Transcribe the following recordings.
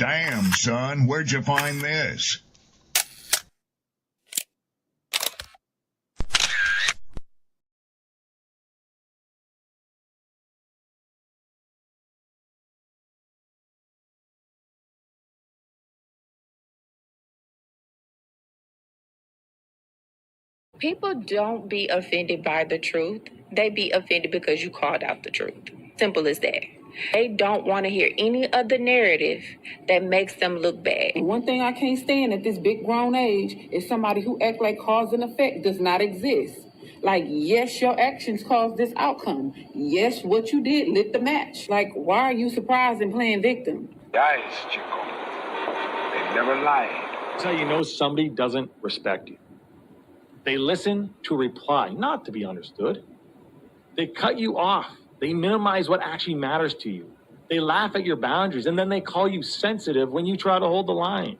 Damn, son, where'd you find this? People don't be offended by the truth. They be offended because you called out the truth. Simple as that. They don't want to hear any other narrative that makes them look bad. One thing I can't stand at this big grown age is somebody who act like cause and effect does not exist. Like, yes, your actions caused this outcome. Yes, what you did lit the match. Like, why are you surprised and playing victim? Guys, Chico, they never lied. That's how you know somebody doesn't respect you. They listen to reply, not to be understood. They cut you off. They minimize what actually matters to you. They laugh at your boundaries, and then they call you sensitive when you try to hold the line.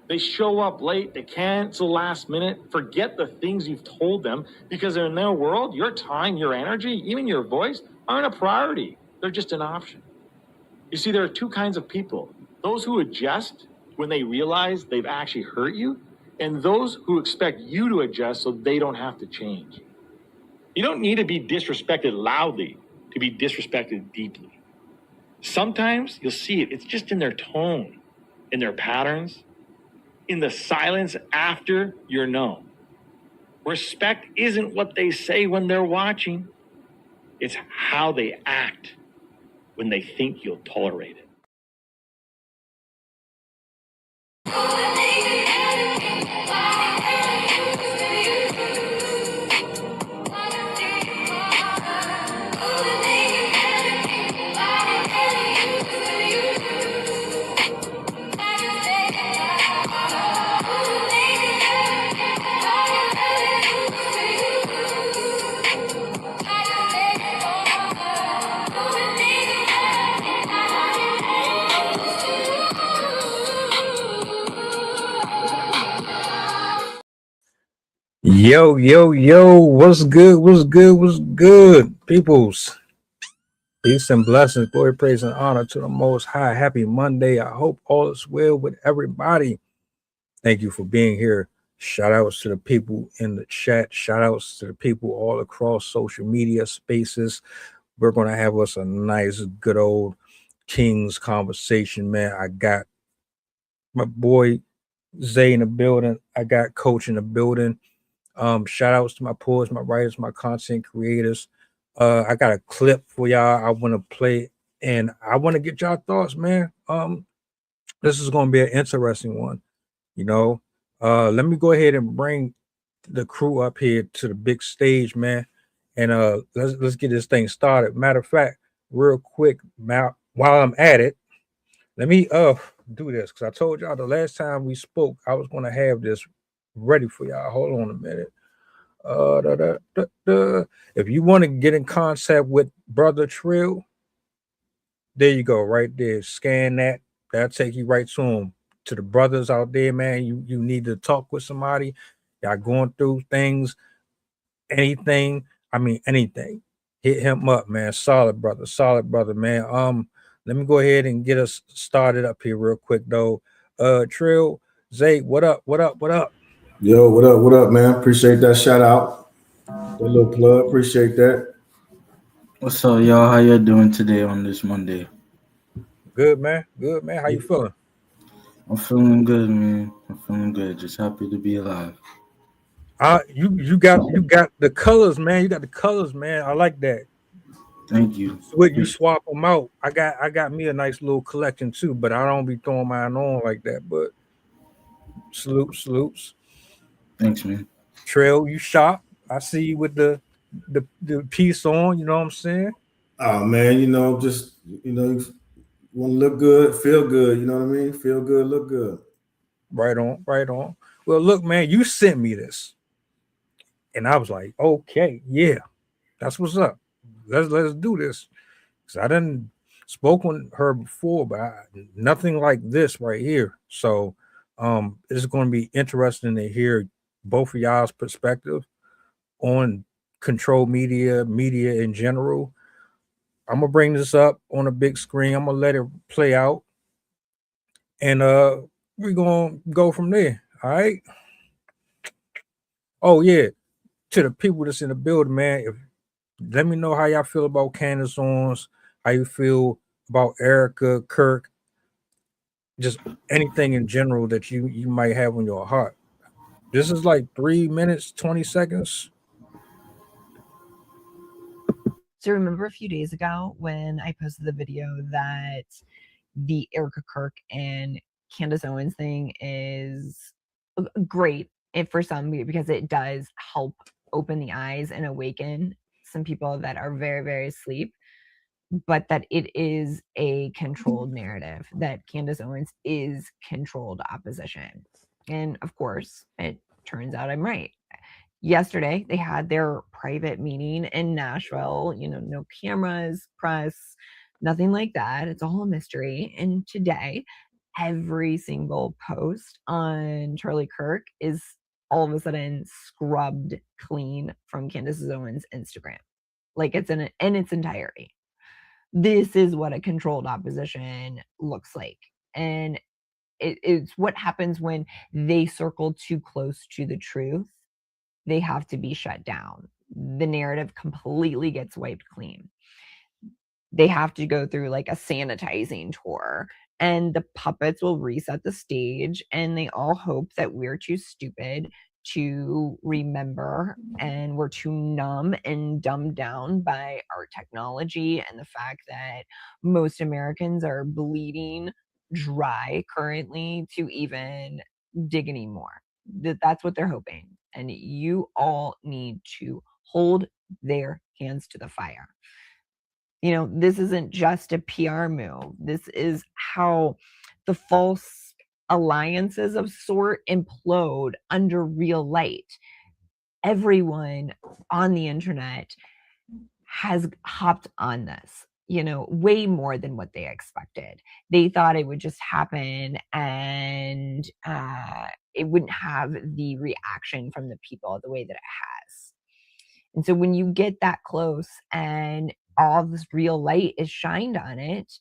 They show up late, they cancel last minute, forget the things you've told them, because in their world, your time, your energy, even your voice aren't a priority. They're just an option. You see, there are two kinds of people. Those who adjust when they realize they've actually hurt you, and those who expect you to adjust so they don't have to change. You don't need to be disrespected loudly to be disrespected deeply. Sometimes you'll see it. It's just in their tone, in their patterns, in the silence after you're known. Respect isn't what they say when they're watching. It's how they act when they think you'll tolerate it. Yo, what's good, peoples? Peace and blessings, glory, praise, and honor to the Most High. Happy Monday. I hope all is well with everybody. Thank you for being here. Shout outs to the people in the chat. Shout outs to the people all across social media spaces. We're going to have us a nice, good old King's conversation, man. I got my boy Zay in the building. I got Coach in the building. Shout outs to my poets, my writers, my content creators. I got a clip for y'all I want to play, and I want to get y'all thoughts, man. This is going to be an interesting one, you know. Let me go ahead and bring the crew up here to the big stage, man, and let's get this thing started. Matter of fact, real quick, while I'm at it, let me do this, because I told y'all the last time we spoke I was going to have this ready for y'all. Hold on a minute. If you want to get in contact with Brother Trill, there you go, right there. Scan that. That'll take you right to him. To the brothers out there, man, you need to talk with somebody. Y'all going through things, anything. Hit him up, man. Solid brother, man. Let me go ahead and get us started up here real quick, though. Trill, Zay, what up? Yo, what up, man? Appreciate that shout out. That little plug, appreciate that. What's up, y'all? How y'all doing today on this Monday? Good, man. How you feeling? I'm feeling good, man. I'm feeling good. Just happy to be alive. You got the colors, man. You got the colors, man. I like that. Thank you. When you swap them out, I got me a nice little collection too, but I don't be throwing mine on like that. But salutes. Thanks, man. Trail, you shop. I see you with the piece on. You know what I'm saying? Oh man, just want to look good, feel good. You know what I mean? Feel good, look good. Right on. Well, look, man, you sent me this, and I was like, okay, yeah, that's what's up. Let's do this. Cause I didn't spoke with her before, but nothing like this right here. So, it's going to be interesting to hear both of y'all's perspective on control media in general. I'm gonna bring this up on a big screen. I'm gonna let it play out, and we're gonna go from there. All right. Oh yeah, to the people that's in the building, man. Let me know how y'all feel about Candace Owens, how you feel about Ericka Kirk, just anything in general that you might have on your heart. This is like 3 minutes, 20 seconds. So remember a few days ago when I posted the video that the Ericka Kirk and Candace Owens thing is great for some because it does help open the eyes and awaken some people that are very, very asleep, but that it is a controlled narrative, that Candace Owens is controlled opposition. And of course, it turns out I'm right. Yesterday, they had their private meeting in Nashville, no cameras, press, nothing like that. It's all a mystery. And today, every single post on Charlie Kirk is all of a sudden scrubbed clean from Candace Owens' Instagram. Like it's in its entirety. This is what a controlled opposition looks like. And it's what happens when they circle too close to the truth. They have to be shut down. The narrative completely gets wiped clean. They have to go through like a sanitizing tour, and the puppets will reset the stage, and they all hope that we're too stupid to remember and we're too numb and dumbed down by our technology and the fact that most Americans are bleeding dry currently to even dig anymore. That's what they're hoping. And you all need to hold their hands to the fire. This isn't just a PR move. This is how the false alliances of sort implode under real light. Everyone on the internet has hopped on this, way more than what they expected. They thought it would just happen and it wouldn't have the reaction from the people the way that it has. And so when you get that close and all this real light is shined on it,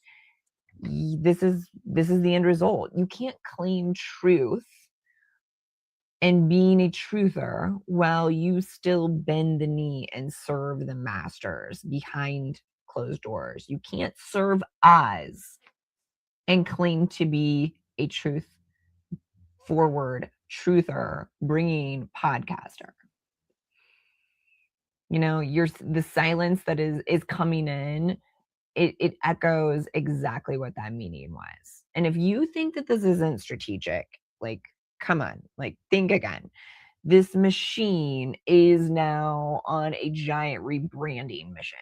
this is the end result. You can't claim truth and being a truther while you still bend the knee and serve the masters behind closed doors. You can't serve Oz and claim to be a truth forward truther bringing podcaster. The silence that is coming in, it echoes exactly what that meaning was. And if you think that this isn't strategic, like, come on, like, think again. This machine is now on a giant rebranding mission,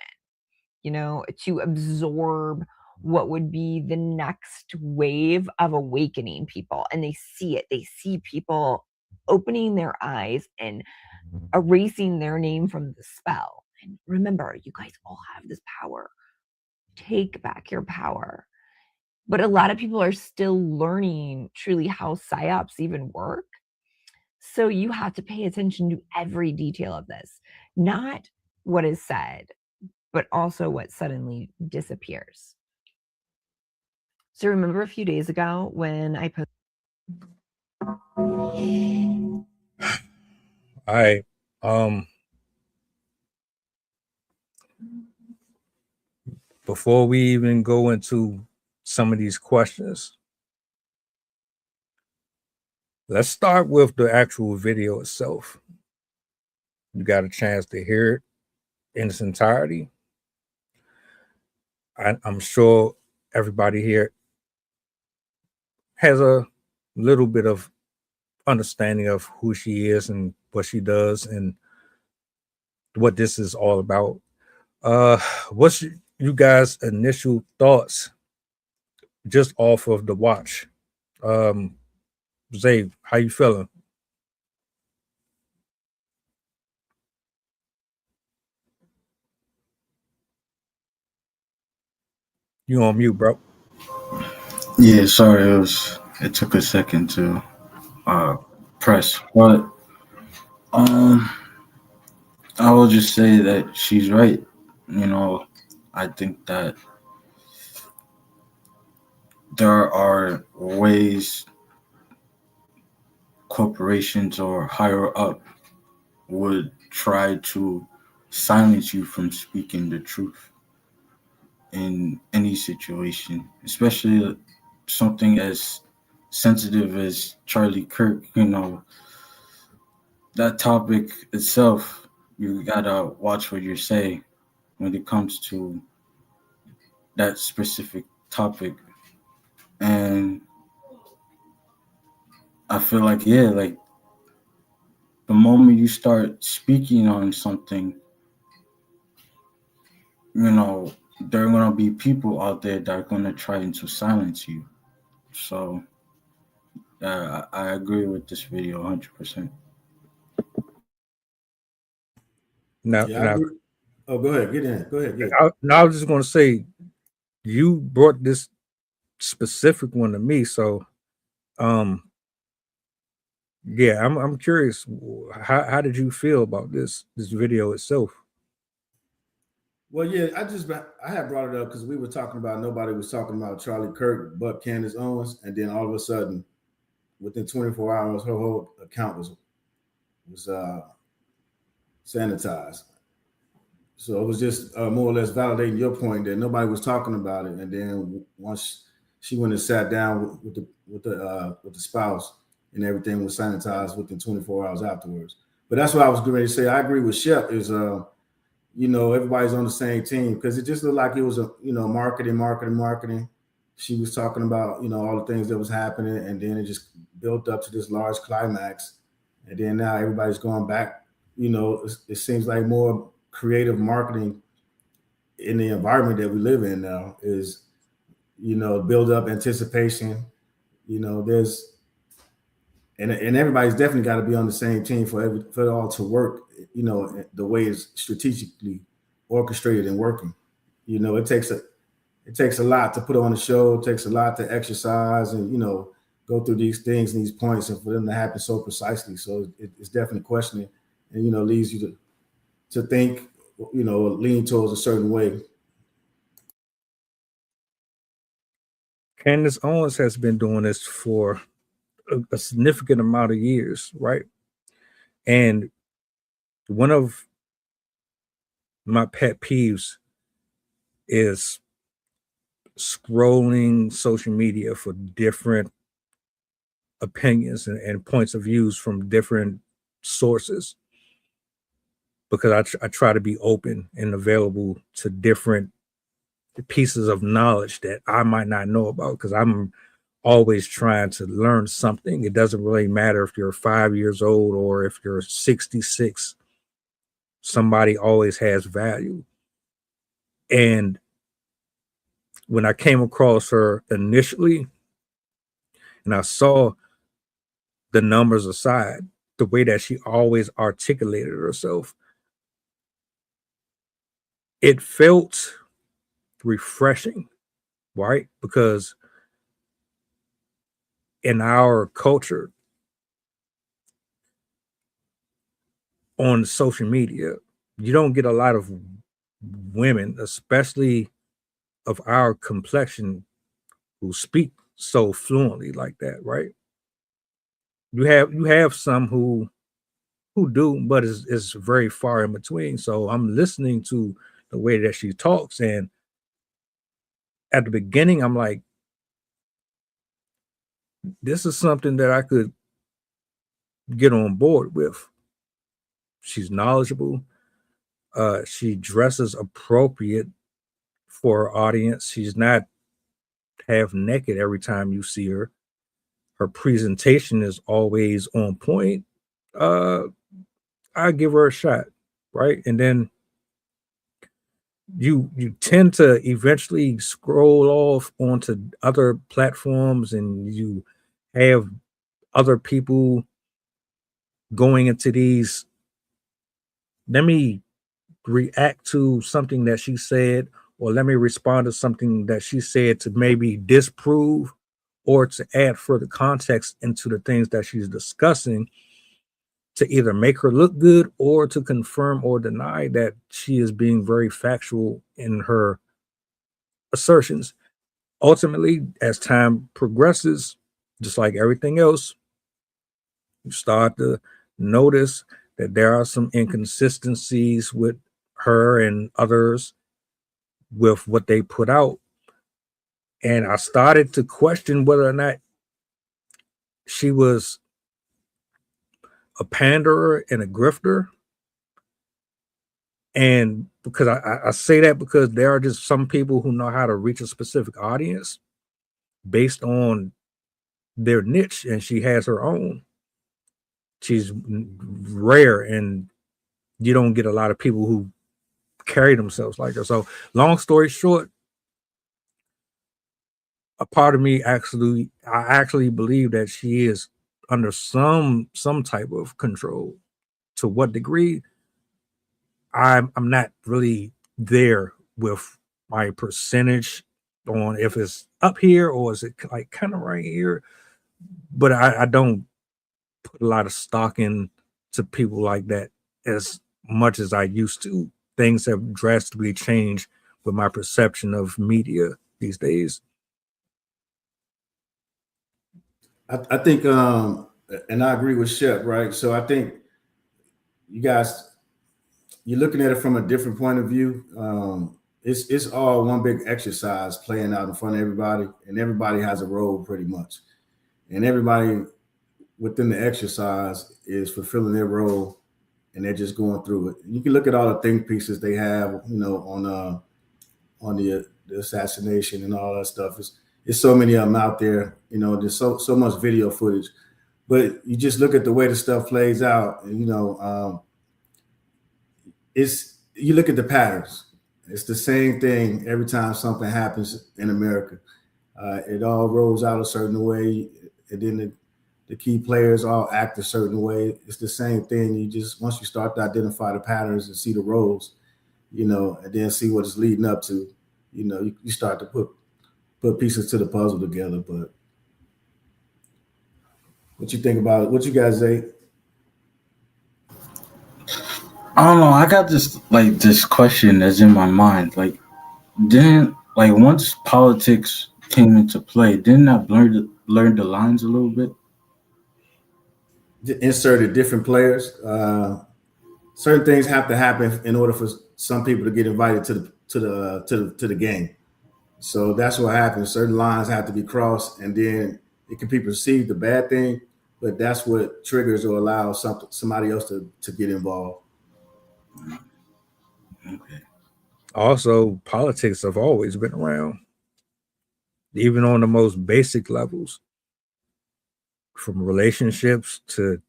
to absorb what would be the next wave of awakening people. And they see it. They see people opening their eyes and erasing their name from the spell. And remember, you guys all have this power. Take back your power. But a lot of people are still learning truly how psyops even work. So you have to pay attention to every detail of this, not what is said, but also what suddenly disappears. So remember a few days ago when I posted. All right. Before we even go into some of these questions, let's start with the actual video itself. You got a chance to hear it in its entirety. I'm sure everybody here has a little bit of understanding of who she is and what she does and what this is all about. What's you guys' initial thoughts just off of the watch? Zay, how you feeling? You on mute, bro? Yeah, sorry, it took a second to press, but I will just say that she's right. I think that there are ways corporations or higher up would try to silence you from speaking the truth in any situation, especially something as sensitive as Charlie Kirk. That topic itself, you gotta watch what you say when it comes to that specific topic. And I feel like, yeah, like the moment you start speaking on something, there are gonna be people out there that are gonna try to silence you. So I agree with this video 100%. Now, Yeah, I now, agree. Oh, go ahead. Get in. Go ahead. Get. I was just going to say, you brought this specific one to me, so yeah, I'm curious. How did you feel about this video itself? Well, yeah, I had brought it up because we were talking about nobody was talking about Charlie Kirk but Candace Owens, and then all of a sudden, within 24 hours, her whole account was sanitized. So it was just more or less validating your point that nobody was talking about it, and then once she went and sat down with the spouse, and everything was sanitized within 24 hours afterwards. But that's what I was going to say. I agree with Shep. Everybody's on the same team because it just looked like it was marketing. She was talking about all the things that was happening, and then it just built up to this large climax, and then now everybody's going back. It seems like more creative marketing in the environment that we live in now is build up anticipation. There's and everybody's definitely got to be on the same team for it all to work. The way it's strategically orchestrated and working. It takes a lot to put on a show. It takes a lot to exercise and go through these things and these points, and for them to happen so precisely. So it's definitely questioning, and leads you to think, lean towards a certain way. Candace Owens has been doing this for a significant amount of years, right? And one of my pet peeves is scrolling social media for different opinions and points of views from different sources, because I try to be open and available to different pieces of knowledge that I might not know about, because I'm always trying to learn something. It doesn't really matter if you're 5 years old or if you're 66. Somebody always has value. And when I came across her initially and I saw the numbers aside, the way that she always articulated herself, it felt refreshing, right? Because in our culture on social media, you don't get a lot of women, especially of our complexion, who speak so fluently like that, right? You have some who do, but it's very far in between. So I'm listening to the way that she talks, and at the beginning, I'm like, this is something that I could get on board with. She's knowledgeable. She dresses appropriate for her audience. She's not half naked every time you see her. Her presentation is always on point. I give her a shot, right? And then you tend to eventually scroll off onto other platforms, and you have other people going into these, let me react to something that she said, or let me respond to something that she said to maybe disprove or to add further context into the things that she's discussing, to either make her look good or to confirm or deny that she is being very factual in her assertions. ultimately, as time progresses, just like everything else, you start to notice that there are some inconsistencies with her and others with what they put out. And I started to question whether or not she was a panderer and a grifter. And because I say that because there are just some people who know how to reach a specific audience based on their niche, and she has her own. She's rare, and you don't get a lot of people who carry themselves like her. So, long story short, a part of me I actually believe that she is under some type of control. To what degree, I'm not really there with my percentage on if it's up here or is it like kind of right here. But I don't put a lot of stock in to people like that as much as I used to. Things have drastically changed with my perception of media these days. I think, and I agree with Shep, right? So I think you guys, you're looking at it from a different point of view. It's all one big exercise playing out in front of everybody, and everybody has a role pretty much, and everybody within the exercise is fulfilling their role, and they're just going through it. You can look at all the think pieces they have, on the assassination and all that stuff. It's so many of them out there. There's so much video footage, but you just look at the way the stuff plays out, and you look at the patterns. It's the same thing every time something happens in America. It all rolls out a certain way, and then the key players all act a certain way. It's the same thing. You just, once you start to identify the patterns and see the roles, and then see what it's leading up to, you start to put pieces to the puzzle together. But what you think about it? What you guys say? I don't know. I got this question that's in my mind. Like, didn't like once politics came into play, didn't I learn the lines a little bit? Inserted different players. Certain things have to happen in order for some people to get invited to the game. So that's what happens. Certain lines have to be crossed, and then it can be perceived a bad thing, but that's what triggers or allows somebody else to get involved. Okay. Also, politics have always been around, even on the most basic levels, from relationships to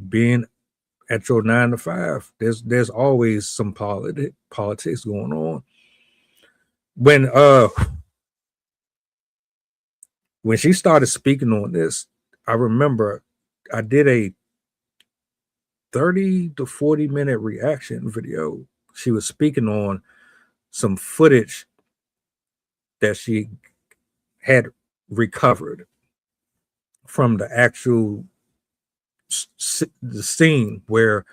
being at your 9 to 5. There's always some politics going on. When she started speaking on this, I remember I did a 30 to 40-minute reaction video. She was speaking on some footage that she had recovered from the actual the scene where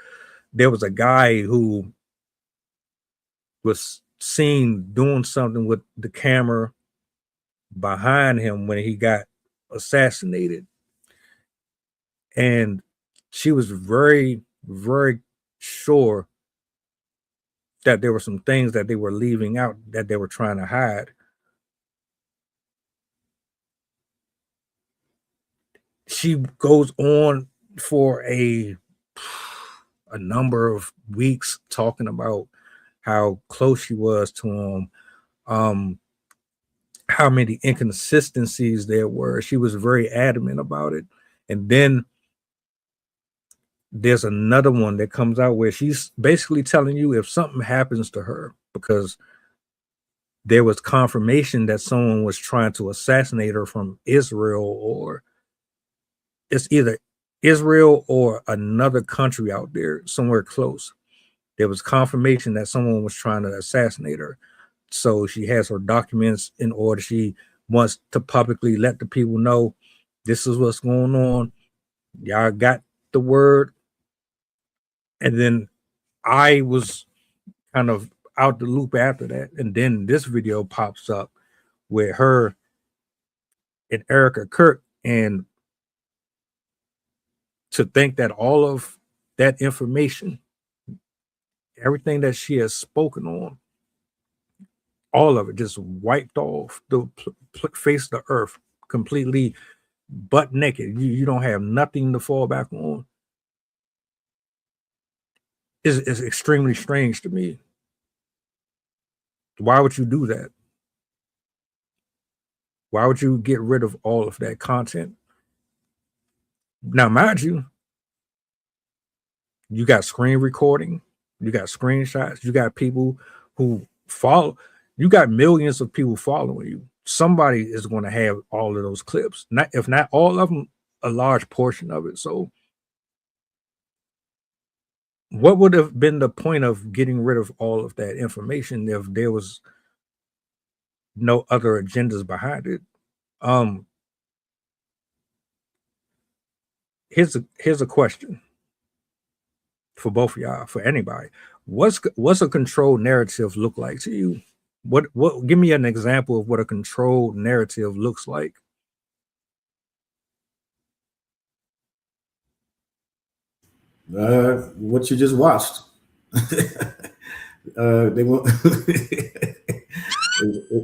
there was a guy who was seen doing something with the camera behind him when he got assassinated. And she was very, very sure that there were some things that they were leaving out, that they were trying to hide. She goes on for a number of weeks talking about how close she was to him, how many inconsistencies there were. She was very adamant about it. And then there's another one that comes out where she's basically telling you if something happens to her, because there was confirmation that someone was trying to assassinate her from Israel, or it's either Israel or another country out there somewhere close. There was confirmation that someone was trying to assassinate her. So she has her documents in order. She wants to publicly let the people know this is what's going on. Y'all got the word. And then I was kind of out the loop after that. And then this video pops up with her and Ericka Kirk, and to think that all of that information, everything that she has spoken on, all of it just wiped off the face of the earth completely, butt naked. You don't have nothing to fall back on. Is extremely strange to me. Why would you do that? Why would you get rid of all of that content? Now, mind you, you got screen recording, you got screenshots, you got people who follow, you got millions of people following you. Somebody is going to have all of those clips, not if not all of them, a large portion of it. So, what would have been the point of getting rid of all of that information if there was no other agendas behind it? Um, here's a question for both of y'all, for anybody. What's a controlled narrative look like to you? What give me an example of what a controlled narrative looks like. What you just watched. They want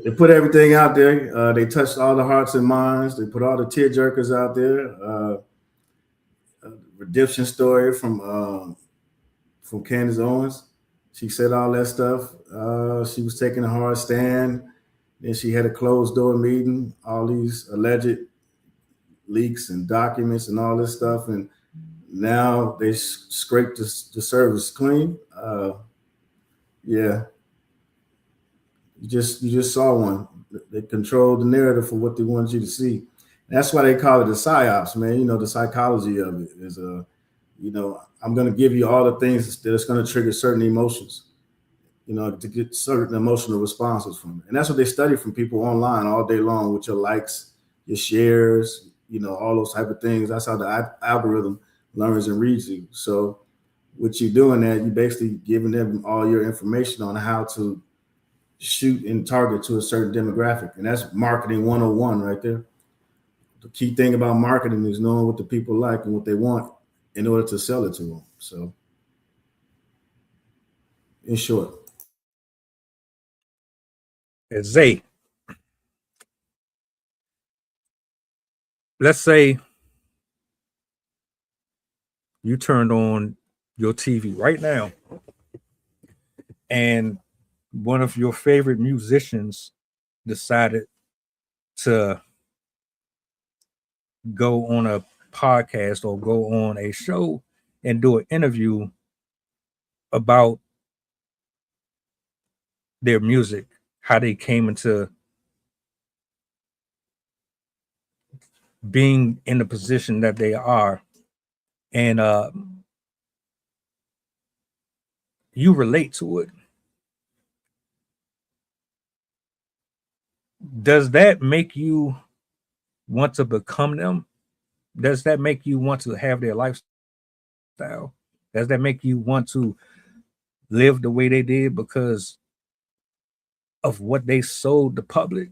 they put everything out there. They touched all the hearts and minds. They put all the tear jerkers out there. Redemption story from Candace Owens. She said all that stuff. She was taking a hard stand. Then she had a closed door meeting. All these alleged leaks and documents and all this stuff, and now they scraped the service clean. Yeah, you just saw one. They controlled the narrative for what they wanted you to see. That's why they call it the psyops, man. You know, the psychology of it is I'm going to give you all the things that's going to trigger certain emotions, to get certain emotional responses from it. And that's what they study from people online all day long with your likes, your shares, all those type of things. That's how the algorithm learns and reads you. So what you're doing that, you basically giving them all your information on how to shoot and target to a certain demographic. And that's marketing 101 right there. The key thing about marketing is knowing what the people like and what they want in order to sell it to them. So in short. Zay, let's say you turned on your TV right now and one of your favorite musicians decided to go on a podcast or go on a show and do an interview about their music, how they came into being in the position that they are, and you relate to it. Does that make you want to become them? Does that make you want to have their lifestyle? Does that make you want to live the way they did because of what they sold the public?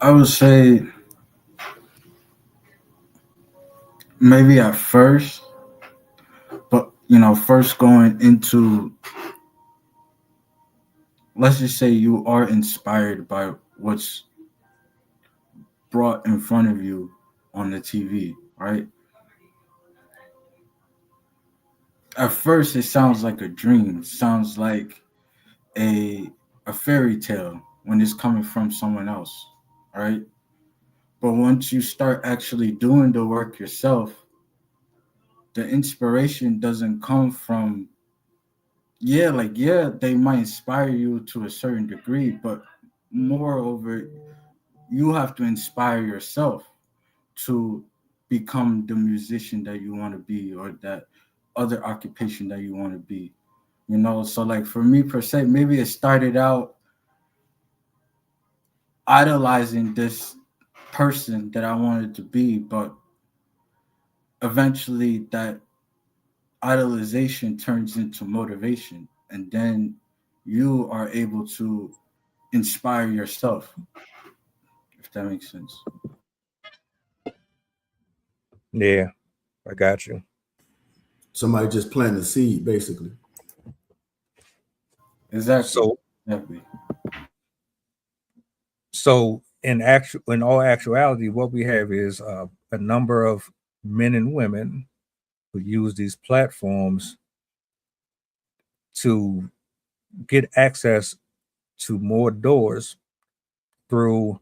I would say maybe at first, but first going into, let's just say you are inspired by what's brought in front of you on the TV, right? At first, it sounds like a dream. It sounds like a a fairy tale when it's coming from someone else, right? But once you start actually doing the work yourself, the inspiration doesn't come from, they might inspire you to a certain degree, but moreover, you have to inspire yourself to become the musician that you want to be, or that other occupation that you want to be. So like for me per se, maybe it started out idolizing this person that I wanted to be, but eventually that idolization turns into motivation, and then you are able to inspire yourself, if that makes sense. Yeah, I got you. Somebody just planted a seed, basically. Exactly. So, Exactly. so in all actuality, what we have is a number of men and women who use these platforms to get access to more doors through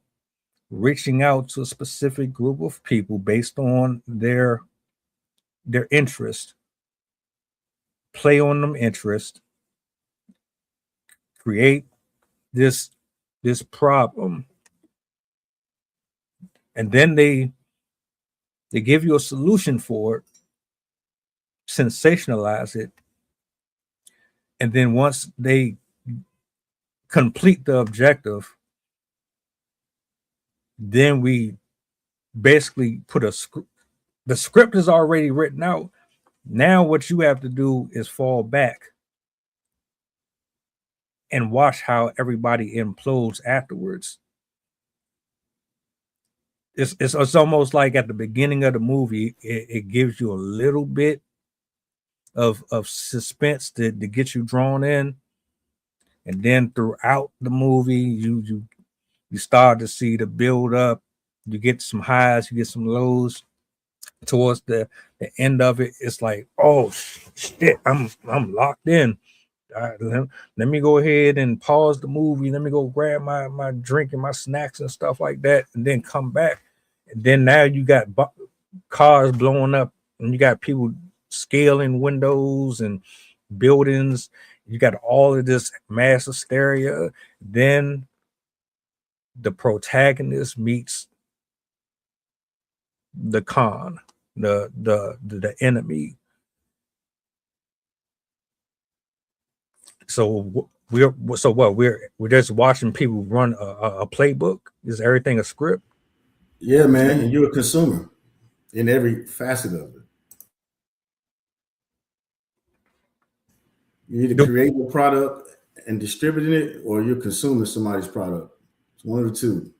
reaching out to a specific group of people based on their interest, play on them interest, create this problem, and then they give you a solution for it, sensationalize it, and then once they complete the objective, then we basically put a script. The script is already written out. Now what you have to do is fall back and watch how everybody implodes afterwards. It's almost like at the beginning of the movie, it gives you a little bit of suspense to get you drawn in, and then throughout the movie, you start to see the build up. You get some highs, you get some lows. Towards the end of it, it's like, oh shit, I'm locked in. All right, let me go ahead and pause the movie. Let me go grab my drink and my snacks and stuff like that, and then come back. And then now you got cars blowing up, and you got people scaling windows and buildings. You got all of this mass hysteria. Then the protagonist meets the con, the enemy. So we're just watching people run a playbook. Is everything a script? Yeah, man. And you're a consumer in every facet of it. You're either creating a product and distributing it, or you're consuming somebody's product. It's one of the two.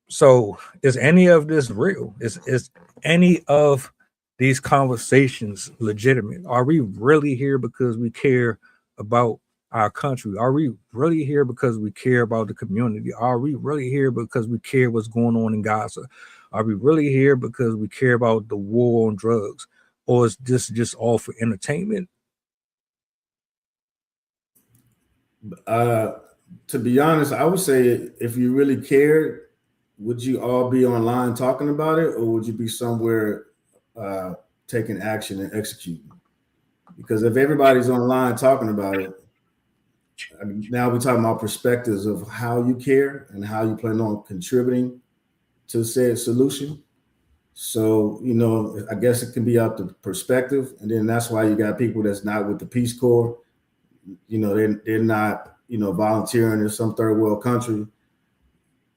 So is any of this real? Is any of these conversations legitimate? Are we really here because we care about our country? Are we really here because we care about the community? Are we really here because we care what's going on in Gaza? Are we really here because we care about the war on drugs? Or is this just all for entertainment? To be honest, I would say if you really cared, would you all be online talking about it, or would you be somewhere taking action and executing? Because if everybody's online talking about it, now we're talking about perspectives of how you care and how you plan on contributing to said solution. So, I guess it can be out the perspective. And then that's why you got people that's not with the Peace Corps. They're not, volunteering in some third world country.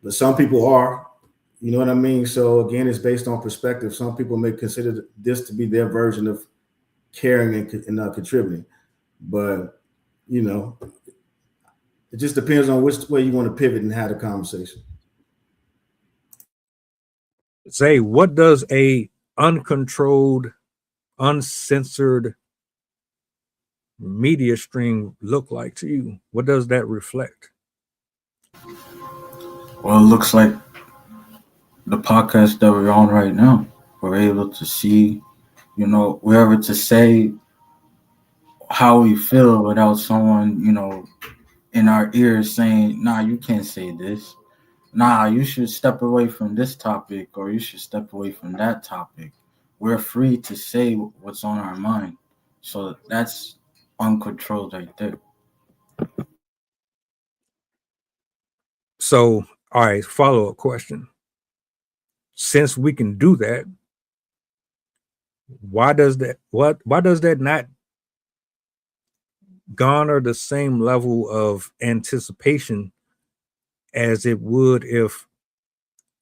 But some people are, you know what I mean? So again, it's based on perspective. Some people may consider this to be their version of caring and contributing. But, it just depends on which way you want to pivot and have the conversation. Say, what does a uncontrolled, uncensored media stream look like to you? What does that reflect? Well, it looks like the podcast that we're on right now. We're able to see, we're able to say how we feel without someone, in our ears saying, nah, you can't say this. Nah, you should step away from this topic, or you should step away from that topic. We're free to say what's on our mind. So that's uncontrolled right there. So, all right, follow-up question. Since we can do that, why does that not garner the same level of anticipation as it would if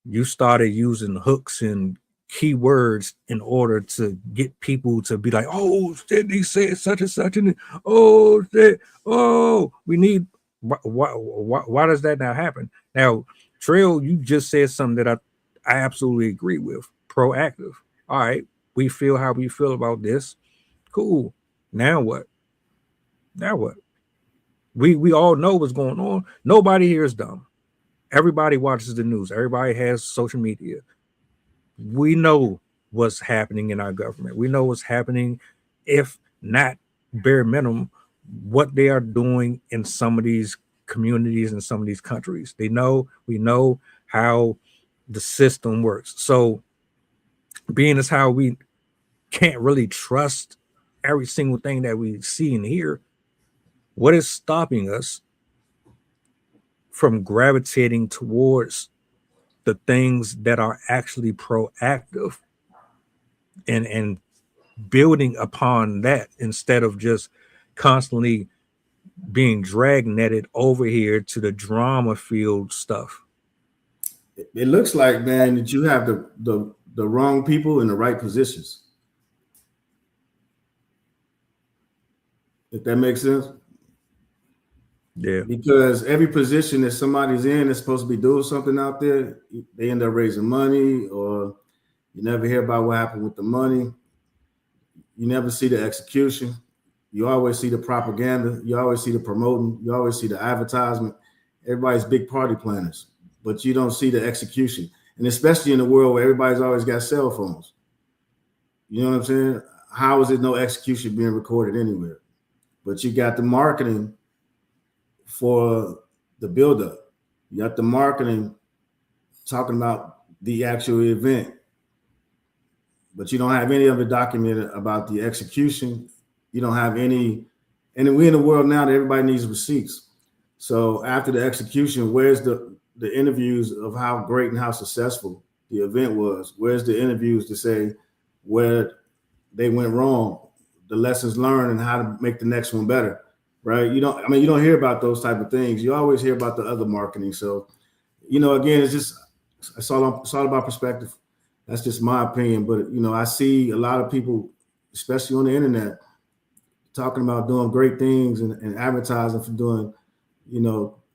you started using hooks and keywords in order to get people to be like, oh shit, he said such and such, and oh shit, oh, we need. Why does that not happen? Now, Trail, you just said something that I absolutely agree with. Proactive. All right, we feel how we feel about this. Cool. Now what? Now what? We all know what's going on. Nobody here is dumb. Everybody watches the news. Everybody has social media. We know what's happening in our government. We know what's happening, if not bare minimum, what they are doing in some of these communities and some of these countries. We know how the system works. So being as how we can't really trust every single thing that we see and hear, what is stopping us from gravitating towards the things that are actually proactive and building upon that, instead of just constantly being drag netted over here to the drama field stuff? It looks like, man, that you have the wrong people in the right positions. If that makes sense. Yeah. Because every position that somebody's in is supposed to be doing something out there, they end up raising money, or you never hear about what happened with the money. You never see the execution. You always see the propaganda. You always see the promoting. You always see the advertisement. Everybody's big party planners, but you don't see the execution. And especially in the world where everybody's always got cell phones. You know what I'm saying? How is it no execution being recorded anywhere? But you got the marketing for the buildup. You got the marketing talking about the actual event, but you don't have any of it documented about the execution. You don't have any, and we're in a world now that everybody needs receipts. So after the execution, where's the interviews of how great and how successful the event was? Where's the interviews to say where they went wrong, the lessons learned, and how to make the next one better? Right? You don't hear about those type of things. You always hear about the other marketing. So, again, it's all about perspective. That's just my opinion. But, I see a lot of people, especially on the internet, talking about doing great things and advertising for doing,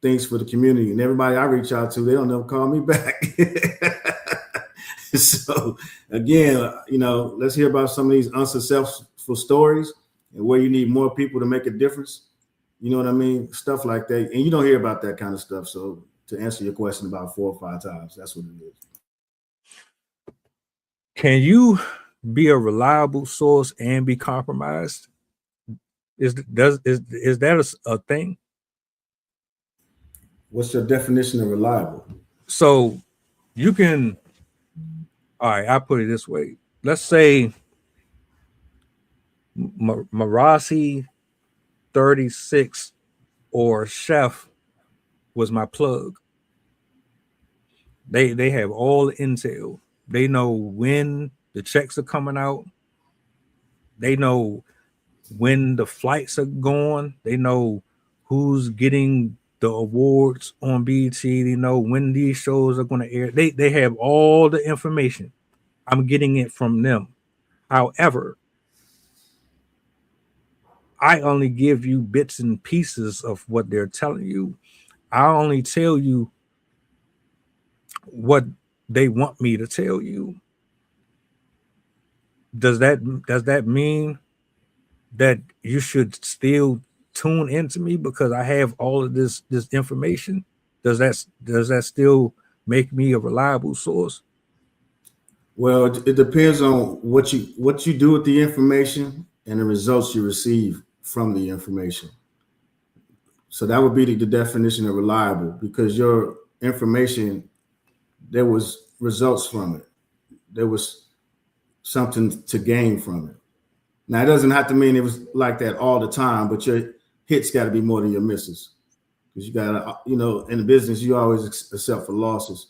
things for the community. And everybody I reach out to, they don't ever call me back. So again, let's hear about some of these unsuccessful stories and where you need more people to make a difference. You know what I mean? Stuff like that. And you don't hear about that kind of stuff. So to answer your question about 4 or 5 times, that's what it is. Can you be a reliable source and be compromised? Is that a thing? What's your definition of reliable? So you can, all right, I'll put it this way. Let's say Marasi 36 or Chef was my plug. They have all the intel. They know when the checks are coming out. They know when the flights are going. They know who's getting the awards on BET. They know when these shows are going to air. They have all the information. I'm getting it from them. However, I only give you bits and pieces of what they're telling you. I only tell you what they want me to tell you. Does that mean that you should still tune into me because I have all of this information? Does that still make me a reliable source? Well, it depends on what you do with the information and the results you receive from the information. So that would be the definition of reliable, because your information, there was results from it. There was something to gain from it. Now, it doesn't have to mean it was like that all the time, but your hits got to be more than your misses. Because you got to, in the business, you always accept for losses,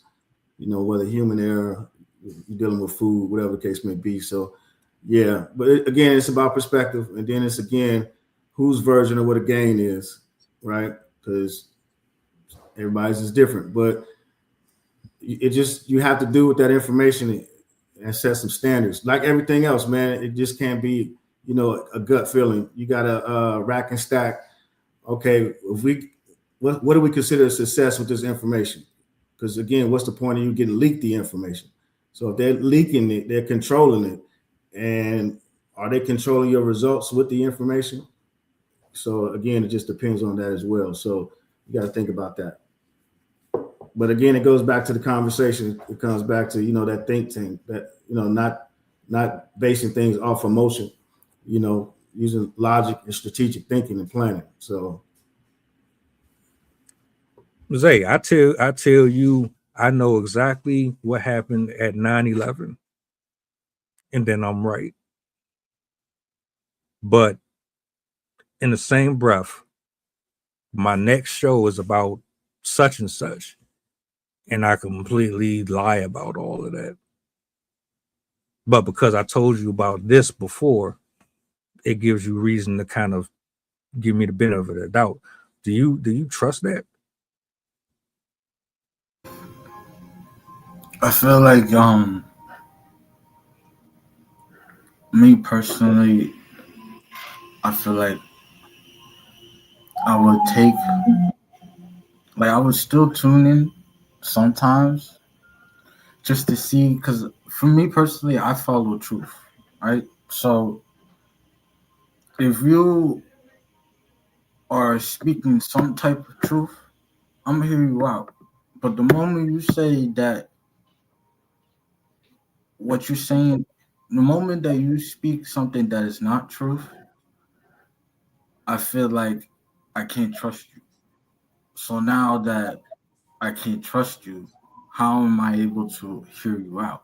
whether human error, you're dealing with food, whatever the case may be. So, yeah. But again, it's about perspective. And then it's, again, whose version of what a gain is, right? Because everybody's is different. But you have to do with that information and set some standards. Like everything else, man, it just can't be, a gut feeling. You got to rack and stack. Okay, what do we consider a success with this information? Because again, what's the point of you getting leaked the information? So if they're leaking it, they're controlling it, and are they controlling your results with the information? So again, it just depends on that as well. So you got to think about that. But again, it goes back to the conversation. It comes back to, that think tank, that, not basing things off emotion, using logic and strategic thinking and planning. So Zay, I tell you, I know exactly what happened at 9/11, and then I'm right. But in the same breath, my next show is about such and such, and I completely lie about all of that. But because I told you about this before, it gives you reason to kind of give me the benefit of the doubt. Do you trust that? I feel like me personally, I feel like I would still tune in sometimes just to see, because for me personally, I follow truth, right? So if you are speaking some type of truth, I'm gonna hear you out. But the moment you say that what you're saying, the moment that you speak something that is not truth, I feel like I can't trust you. So now that I can't trust you, how am I able to hear you out?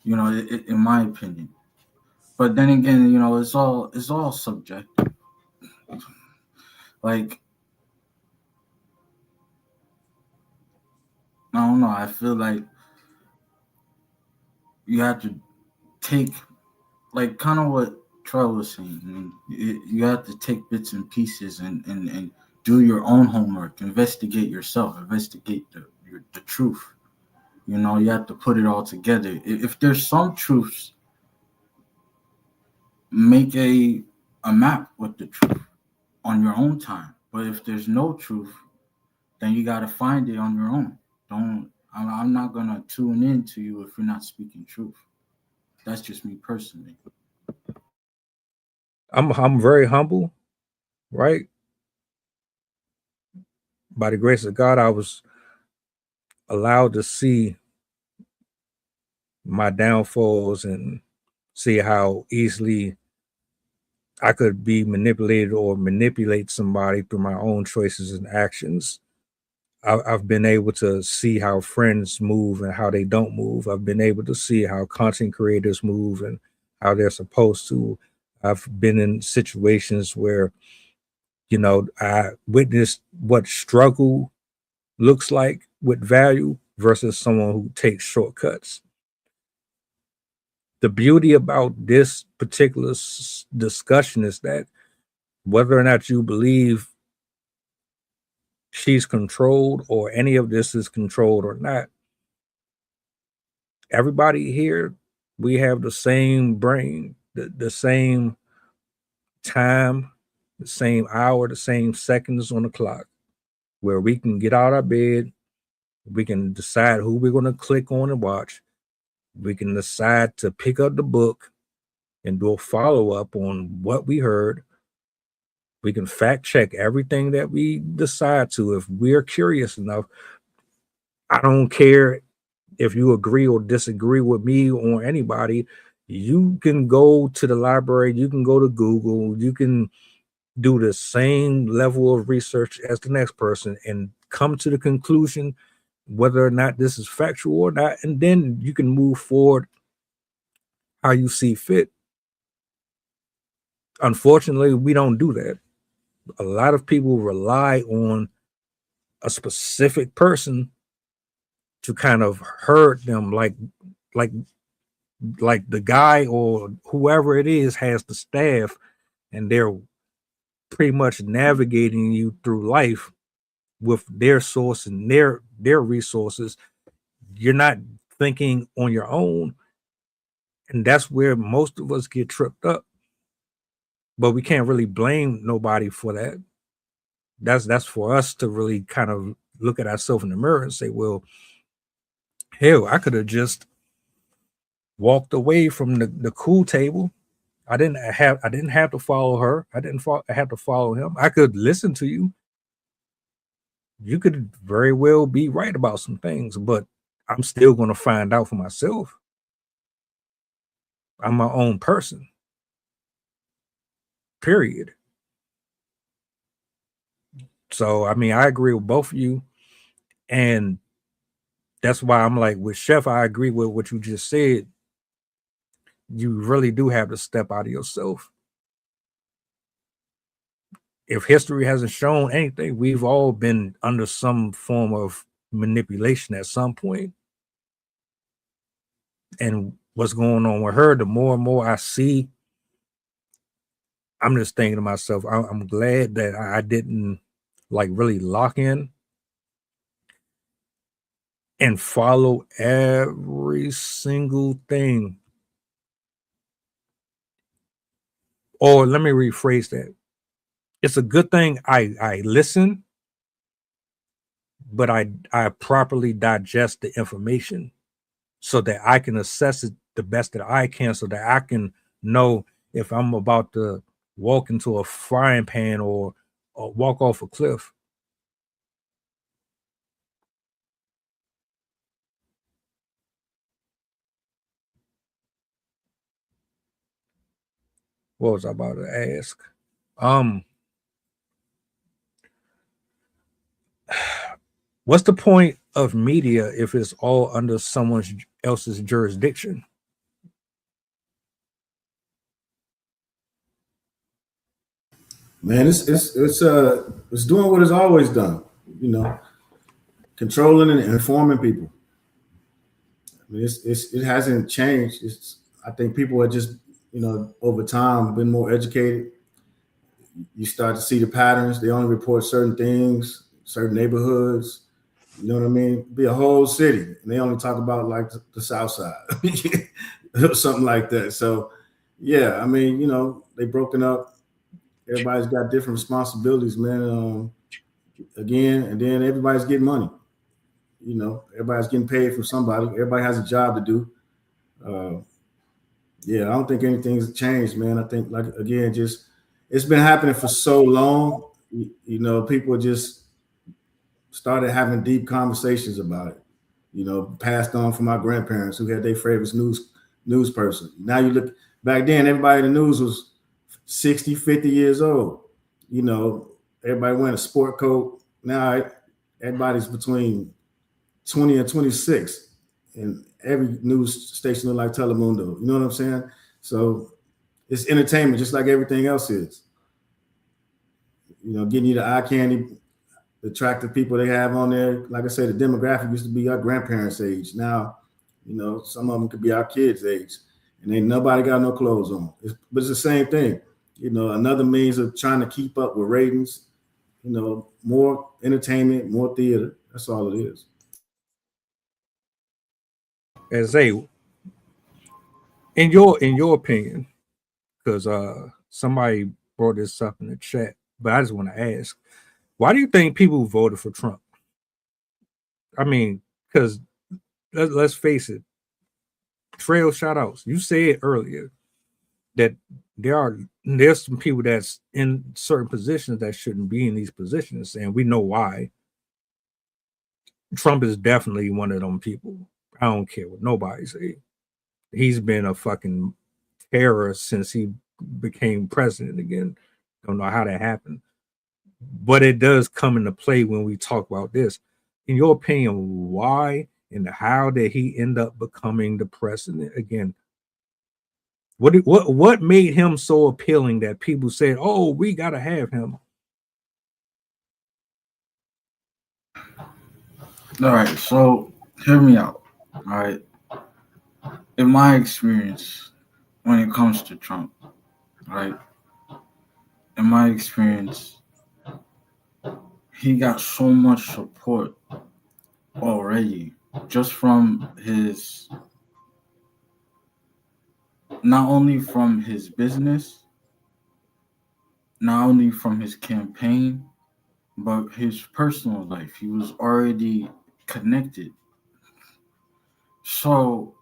In my opinion. But then again, it's all subjective. Like, I don't know. I feel like you have to take, like, kind of what Troy was saying. I mean, you have to take bits and pieces and do your own homework, investigate yourself, investigate the truth. You have to put it all together. If there's some truths, make a map with the truth on your own time. But if there's no truth, then you got to find it on your own. I'm not gonna tune in to you if you're not speaking truth. That's just me personally. I'm very humble, right? By the grace of God, I was allowed to see my downfalls and see how easily I could be manipulated or manipulate somebody through my own choices and actions. I've been able to see how friends move and how they don't move. I've been able to see how content creators move and how they're supposed to. I've been in situations where, I witnessed what struggle looks like with value versus someone who takes shortcuts. The beauty about this particular discussion is that whether or not you believe she's controlled or any of this is controlled or not, everybody here, we have the same brain, the same time, the same hour, the same seconds on the clock, where we can get out of bed, we can decide who we're going to click on and watch, we can decide to pick up the book and do a follow-up on what we heard. We can fact check everything that we decide to if we're curious enough. I don't care if you agree or disagree with me or anybody. You can go to the library, you can go to Google, you can do the same level of research as the next person and come to the conclusion whether or not this is factual or not, and then you can move forward how you see fit. Unfortunately, we don't do that. A lot of people rely on a specific person to kind of herd them, like the guy or whoever it is has the staff, and they're pretty much navigating you through life with their source and their resources. You're not thinking on your own. And that's where most of us get tripped up. But we can't really blame nobody for that. That's for us to really kind of look at ourselves in the mirror and say, well, hell, I could have just walked away from the cool table. I didn't have to follow her. I didn't have to follow him. I could listen to you. You could very well be right about some things, but I'm still going to find out for myself. I'm my own person. Period. So, I mean, I agree with both of you. And that's why I'm like, with Chef, I agree with what you just said. You really do have to step out of yourself. If history hasn't shown anything, we've all been under some form of manipulation at some point. And what's going on with her, the more and more I see, I'm just thinking to myself, I'm glad that I didn't like really lock in and follow every single thing. Or let me rephrase that. It's a good thing I listen, but I properly digest the information so that I can assess it the best that I can, so that I can know if I'm about to walk into a frying pan or walk off a cliff. What was I about to ask? What's the point of media if it's all under someone else's jurisdiction? Man, it's doing what it's always done, you know, controlling and informing people. I mean, it hasn't changed. I think people are just, you know, over time been more educated. You start to see the patterns. They only report certain things, certain neighborhoods. You know what I mean? Be a whole city, and they only talk about like the South Side, something like that. So, yeah, I mean, you know, they broken up. Everybody's got different responsibilities, man. Again, and then everybody's getting money. You know, everybody's getting paid from somebody. Everybody has a job to do. Yeah, I don't think anything's changed, man. I think, like, again, just it's been happening for so long. You know, people just started having deep conversations about it. You know, passed on from our grandparents who had their favorite news person. Now you look back then, everybody in the news was 60, 50 years old. You know, everybody wearing a sport coat. Now everybody's between 20 and 26. And every news station look like Telemundo. You know what I'm saying? So it's entertainment, just like everything else is. You know, getting you the eye candy, the attractive people they have on there. Like I said, the demographic used to be our grandparents' age. Now, you know, some of them could be our kids' age, and ain't nobody got no clothes on. But it's the same thing. You know, another means of trying to keep up with ratings. You know, more entertainment, more theater. That's all it is. As in your opinion, because somebody brought this up in the chat, but I just want to ask, why do you think people voted for Trump? I mean, because let's face it, trail shout outs. You said earlier that there's some people that's in certain positions that shouldn't be in these positions, and we know why. Trump is definitely one of them people. I don't care what nobody say. He's been a fucking terror since he became president again. Don't know how that happened, but it does come into play when we talk about this. In your opinion, why and how did he end up becoming the president again? What made him so appealing that people said, "Oh, we gotta have him"? All right, so hear me out. All right, in my experience, when it comes to Trump, right? In my experience, he got so much support already just from his not only from his business, not only from his campaign, but his personal life. He was already connected. So,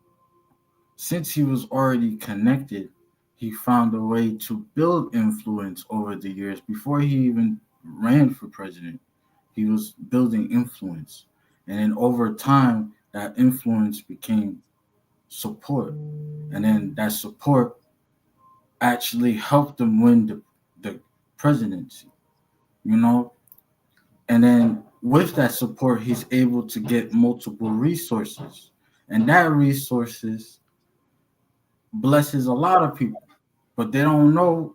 since he was already connected, he found a way to build influence over the years. Before he even ran for president, he was building influence. And then over time, that influence became support. And then that support actually helped him win the presidency, you know? And then with that support, he's able to get multiple resources. And that resources blesses a lot of people, but they don't know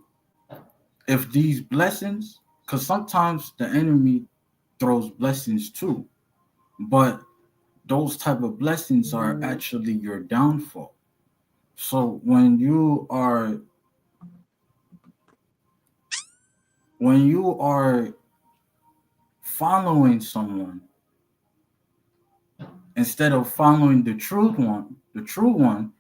if these blessings, because sometimes the enemy throws blessings too, but those type of blessings are actually your downfall. So when you are following someone instead of following the true one,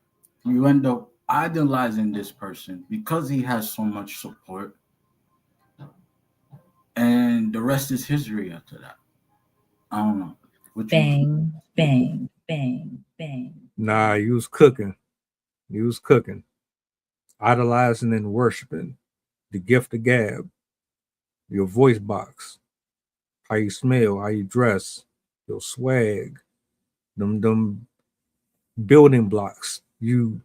you end up idolizing this person because he has so much support, and the rest is history after that. I don't know. Bang, bang, bang, bang. Nah, you was cooking. You was cooking. Idolizing and worshiping the gift of gab, your voice box, how you smell, how you dress, your swag, them building blocks. You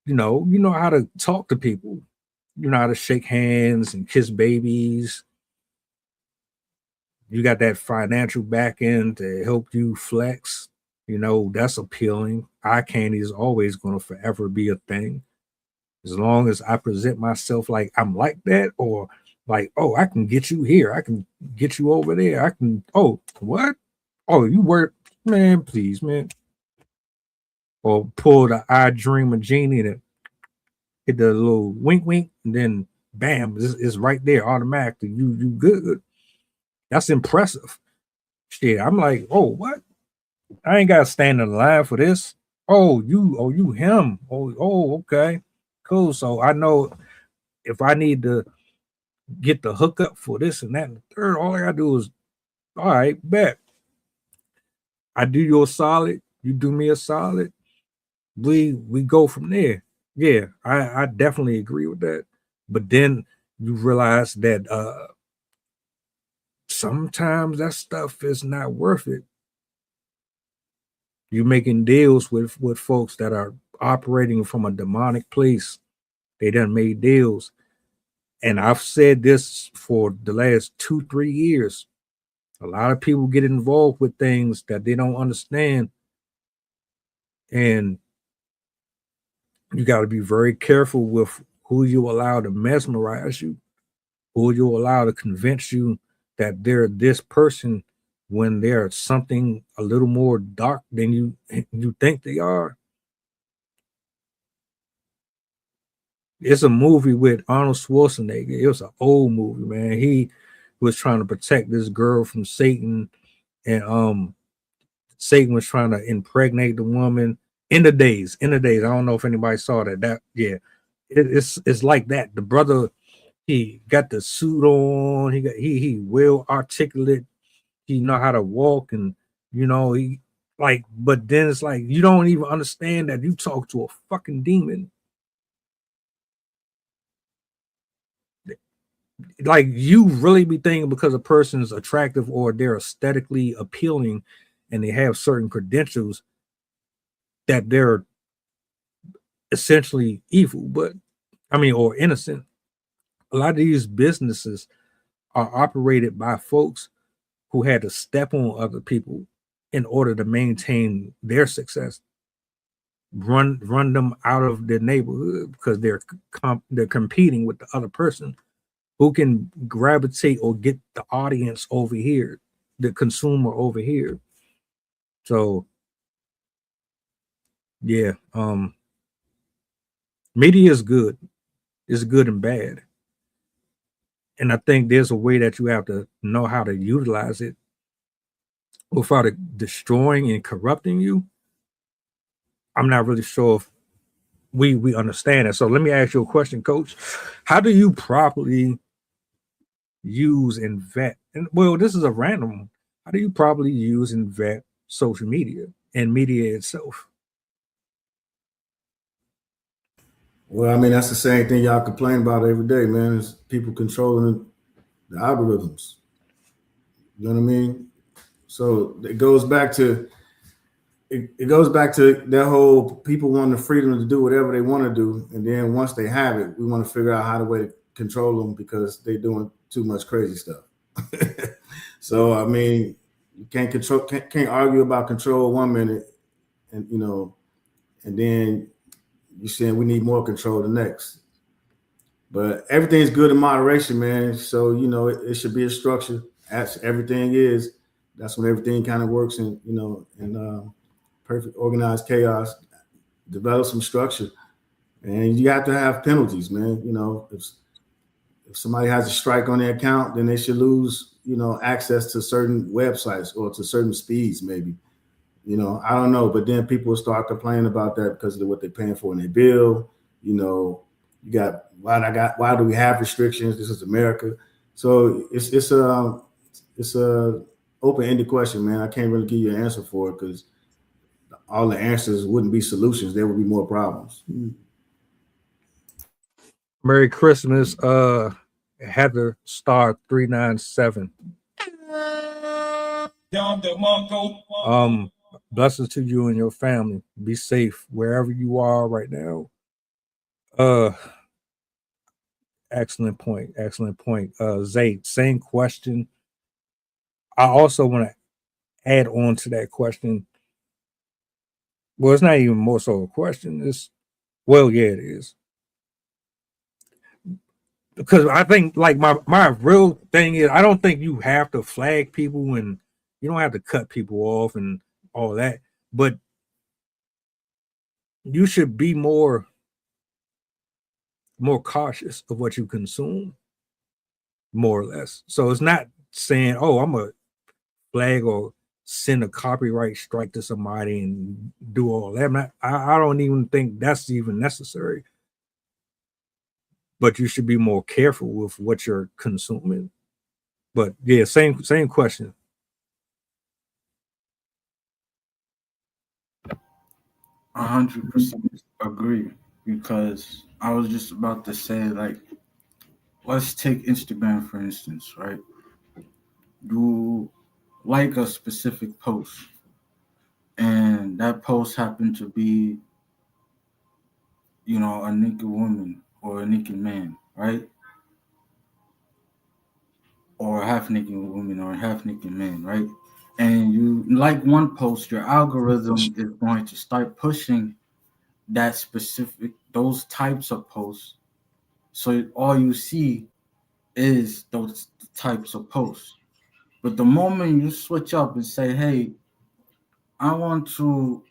know how to talk to people. You know how to shake hands and kiss babies. You got that financial back end to help you flex. You know, that's appealing. Eye candy is always going to forever be a thing. As long as I present myself like I'm like that, or like, oh, I can get you here. I can get you over there. I can, oh, what? Oh, you work, man, please, man. Or pull the I dream of genie and hit the little wink, wink, and then bam, it's right there automatically. You good. That's impressive. Shit, I'm like, oh, what? I ain't got to stand in line for this. Oh, you him. Oh, okay, cool. So I know if I need to get the hookup for this and that and the third, all I gotta do is, all right, bet. I do you a solid, you do me a solid. We go from there. Yeah, I definitely agree with that. But then you realize that sometimes that stuff is not worth it. You're making deals with folks that are operating from a demonic place. They done made deals. And I've said this for the last 2-3 years. A lot of people get involved with things that they don't understand. And you got to be very careful with who you allow to mesmerize you, who you allow to convince you that they're this person when they're something a little more dark than you think they are. It's a movie with Arnold Schwarzenegger. It was an old movie, man. He was trying to protect this girl from Satan, and Satan was trying to impregnate the woman in the days. I don't know if anybody saw that. It's like that. The brother, he got the suit on. He well articulate. He know how to walk, and he like. But then it's like you don't even understand that you talk to a fucking demon. Like you really be thinking because a person's attractive or they're aesthetically appealing and they have certain credentials that they're essentially evil, but or innocent. A lot of these businesses are operated by folks who had to step on other people in order to maintain their success, run them out of their neighborhood because they're competing with the other person who can gravitate or get the audience over here, the consumer over here. So yeah, media is good. It's good and bad. And I think there's a way that you have to know how to utilize it without it destroying and corrupting you. I'm not really sure if we understand it. So let me ask you a question, Coach. How do you properly use and vet? And well, this is a random one. How do you properly use and vet social media and media itself? Well, I mean, that's the same thing y'all complain about every day, man. Is people controlling the algorithms. You know what I mean? So it goes back to that whole people want the freedom to do whatever they want to do, and then once they have it, we want to figure out how to way to control them because they're doing too much crazy stuff. So I mean, you can't argue about control 1 minute, and and then you're saying we need more control the next. But everything's good in moderation, man. So it should be a structure. As everything is, that's when everything kind of works, in perfect organized chaos. Develop some structure, and you have to have penalties, man. If somebody has a strike on their account, then they should lose, access to certain websites or to certain speeds, maybe. I don't know, but then people start complaining about that because of what they're paying for in their bill. You got why do we have restrictions? This is America, so it's a open-ended question, man. I can't really give you an answer for it because all the answers wouldn't be solutions. There would be more problems. Merry Christmas, Heather Star 397. Blessings to you and your family. Be safe wherever you are right now. Excellent point. Zay, same question. I also want to add on to that question. Well, it's not even more so a question. It is. Because I think like my real thing is I don't think you have to flag people and you don't have to cut people off and all that, but you should be more cautious of what you consume, more or less. So it's not saying, oh, I'm a flag or send a copyright strike to somebody and do all that. I don't even think that's even necessary. But you should be more careful with what you're consuming. But yeah, same question. 100% agree, because I was just about to say, like, let's take Instagram for instance, right? You like a specific post, and that post happened to be, a naked woman or a naked man, right? Or a half naked woman or a half naked man, right? And you like one post, your algorithm is going to start pushing those types of posts. So all you see is those types of posts. But the moment you switch up and say, hey, I want to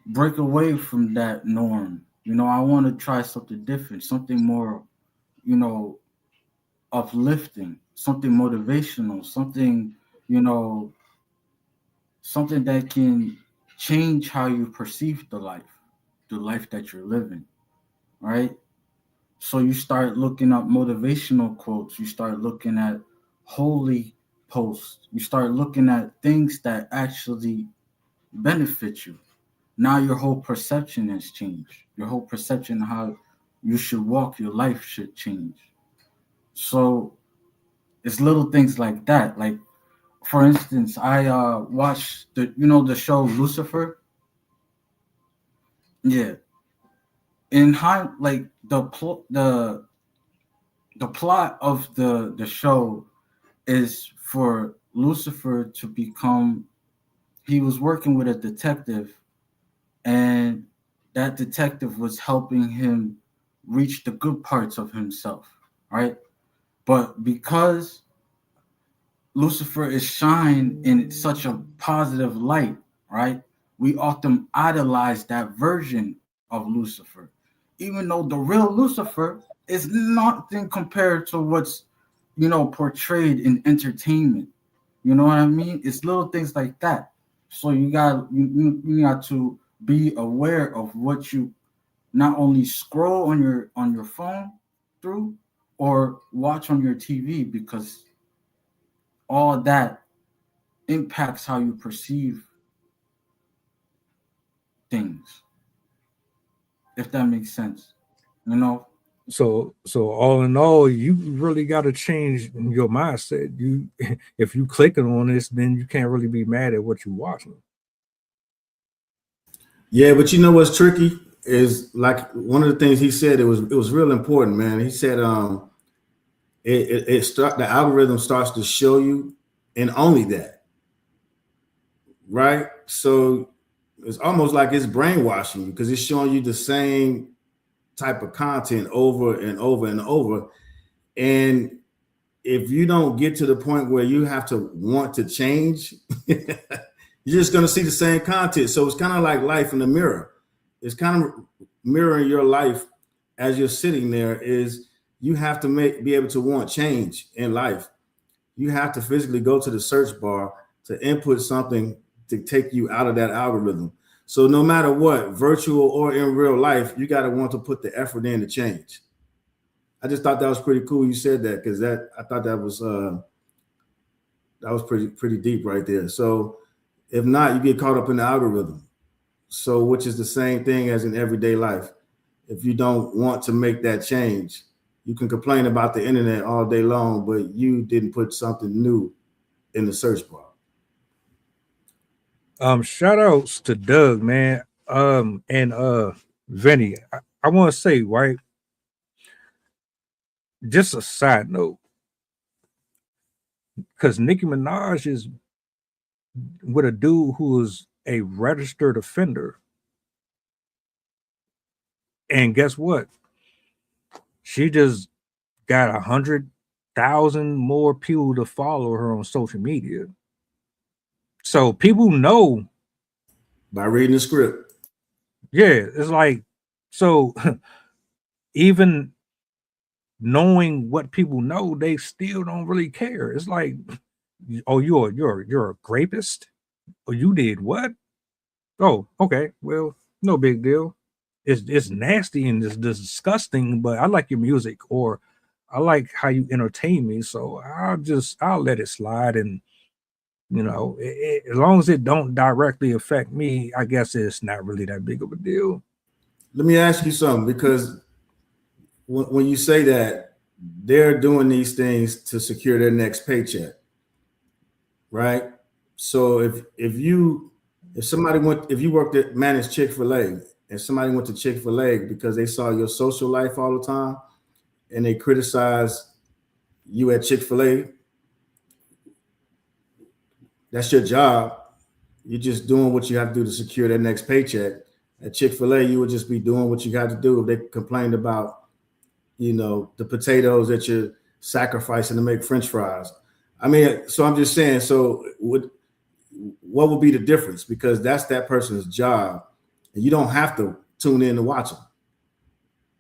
break away from that norm, I want to try something different, something more, uplifting, something motivational, something, something that can change how you perceive the life that you're living, right? So you start looking up motivational quotes, you start looking at holy posts, you start looking at things that actually benefit you. Now your whole perception has changed. Your whole perception of how you should walk your life should change. So it's little things like that. Like, for instance, I watched the show Lucifer. Yeah. Like the plot of the show is for Lucifer to become. He was working with a detective, and that detective was helping him reach the good parts of himself, right? But because Lucifer is shined in such a positive light, right? We often idolize that version of Lucifer, even though the real Lucifer is nothing compared to what's, portrayed in entertainment. You know what I mean? It's little things like that. So you got to be aware of what you not only scroll on your phone through or watch on your TV, because all that impacts how you perceive things, if that makes sense. So all in all, you really got to change your mindset. You if you clicking on this, then you can't really be mad at what you're watching. Yeah, but you know what's tricky is, like, one of the things he said, it was real important, man. He said the algorithm starts to show you, and only that, right? So it's almost like it's brainwashing you, because it's showing you the same type of content over and over and over. And if you don't get to the point where you have to want to change, you're just going to see the same content. So it's kind of like life in the mirror. It's kind of mirroring your life as you're sitting there. Is you have to be able to want change in life. You have to physically go to the search bar to input something to take you out of that algorithm. So no matter what, virtual or in real life, you got to want to put the effort in to change. I just thought that was pretty cool you said that, because I thought that was pretty deep right there. So if not, you get caught up in the algorithm. So which is the same thing as in everyday life. If you don't want to make that change, you can complain about the internet all day long, but you didn't put something new in the search bar. Shout outs to Doug, man. And Vinny. I want to say, right, just a side note, because Nicki Minaj is with a dude who is a registered offender. And guess what? She just got 100,000 more people to follow her on social media. So people know by reading the script. Yeah, it's like, so even knowing what people know, they still don't really care. It's like, oh, you're a rapist? Or you did what? Oh, okay. Well, no big deal. It's nasty and it's disgusting, but I like your music, or I like how you entertain me. So I'll let it slide. And as long as it don't directly affect me, I guess it's not really that big of a deal. Let me ask you something, because when you say that, they're doing these things to secure their next paycheck, right? So if you worked at managed Chick-fil-A, and somebody went to Chick-fil-A because they saw your social life all the time and they criticize you at Chick-fil-A, that's your job. You're just doing what you have to do to secure their next paycheck. At Chick-fil-A, you would just be doing what you got to do. If they complained about, the potatoes that you're sacrificing to make French fries. I mean, so I'm just saying, so what would be the difference? Because that's that person's job, and you don't have to tune in to watch them.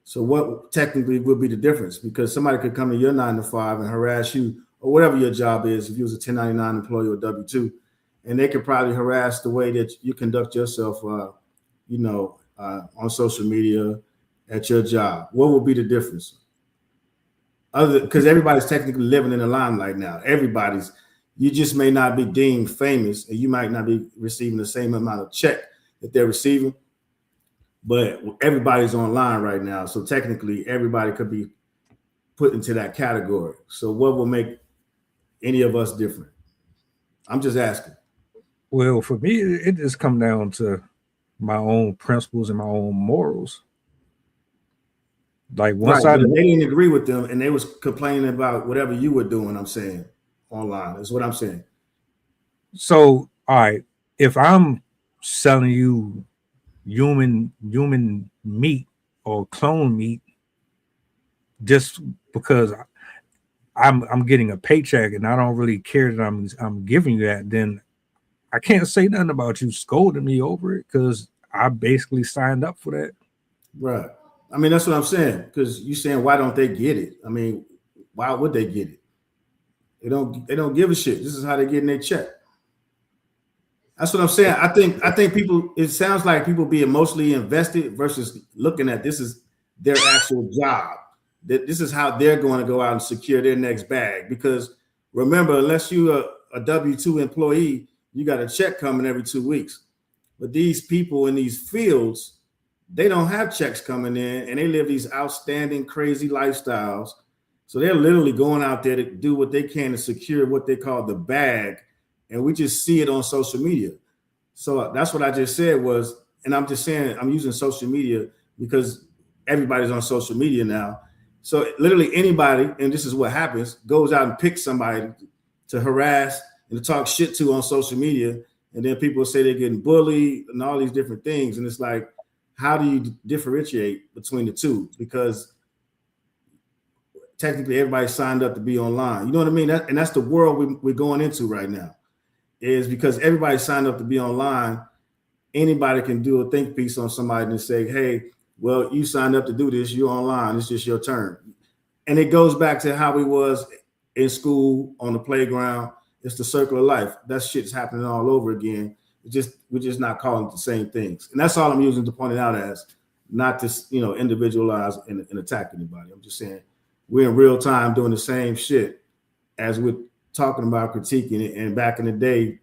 So what technically would be the difference? Because somebody could come to your 9 to 5 and harass you, or whatever your job is, if you was a 1099 employee or W-2, and they could probably harass the way that you conduct yourself, on social media at your job. What would be the difference? Because everybody's technically living in the limelight now. You just may not be deemed famous, and you might not be receiving the same amount of check that they're receiving, but everybody's online right now. So technically everybody could be put into that category. So what will make any of us different? I'm just asking. Well, for me, it just comes down to my own principles and my own morals. Like once they didn't agree with them, and they was complaining about whatever you were doing, I'm saying, online is what I'm saying. So, all right, if I'm selling you human meat or clone meat just because I'm getting a paycheck and I don't really care that I'm giving you that, then I can't say nothing about you scolding me over it, because I basically signed up for that. Right. I mean, that's what I'm saying. Because you're saying, why don't they get it? I mean, why would they get it? They don't give a shit. This is how they're getting their check. That's what I'm saying. I think people. It sounds like people be emotionally invested versus looking at this is their actual job. That this is how they're going to go out and secure their next bag. Because remember, unless you're a W-2 employee, you got a check coming every 2 weeks. But these people in these fields, they don't have checks coming in, and they live these outstanding, crazy lifestyles. So they're literally going out there to do what they can to secure what they call the bag, and we just see it on social media. So that's what I just said was, and I'm just saying I'm using social media because everybody's on social media now. So literally anybody, and this is what happens, goes out and picks somebody to harass and to talk shit to on social media, and then people say they're getting bullied and all these different things, and it's like, how do you differentiate between the two? Because technically everybody signed up to be online. You know what I mean? And that's the world we're going into right now, is because everybody signed up to be online. Anybody can do a think piece on somebody and say, hey, well, you signed up to do this, you're online, it's just your turn. And it goes back to how we was in school, on the playground. It's the circle of life. That shit's happening all over again. We're just not calling it the same things. And that's all I'm using to point it out as, not to individualize and attack anybody. I'm just saying we're in real time doing the same shit as we're talking about critiquing it. And back in the day,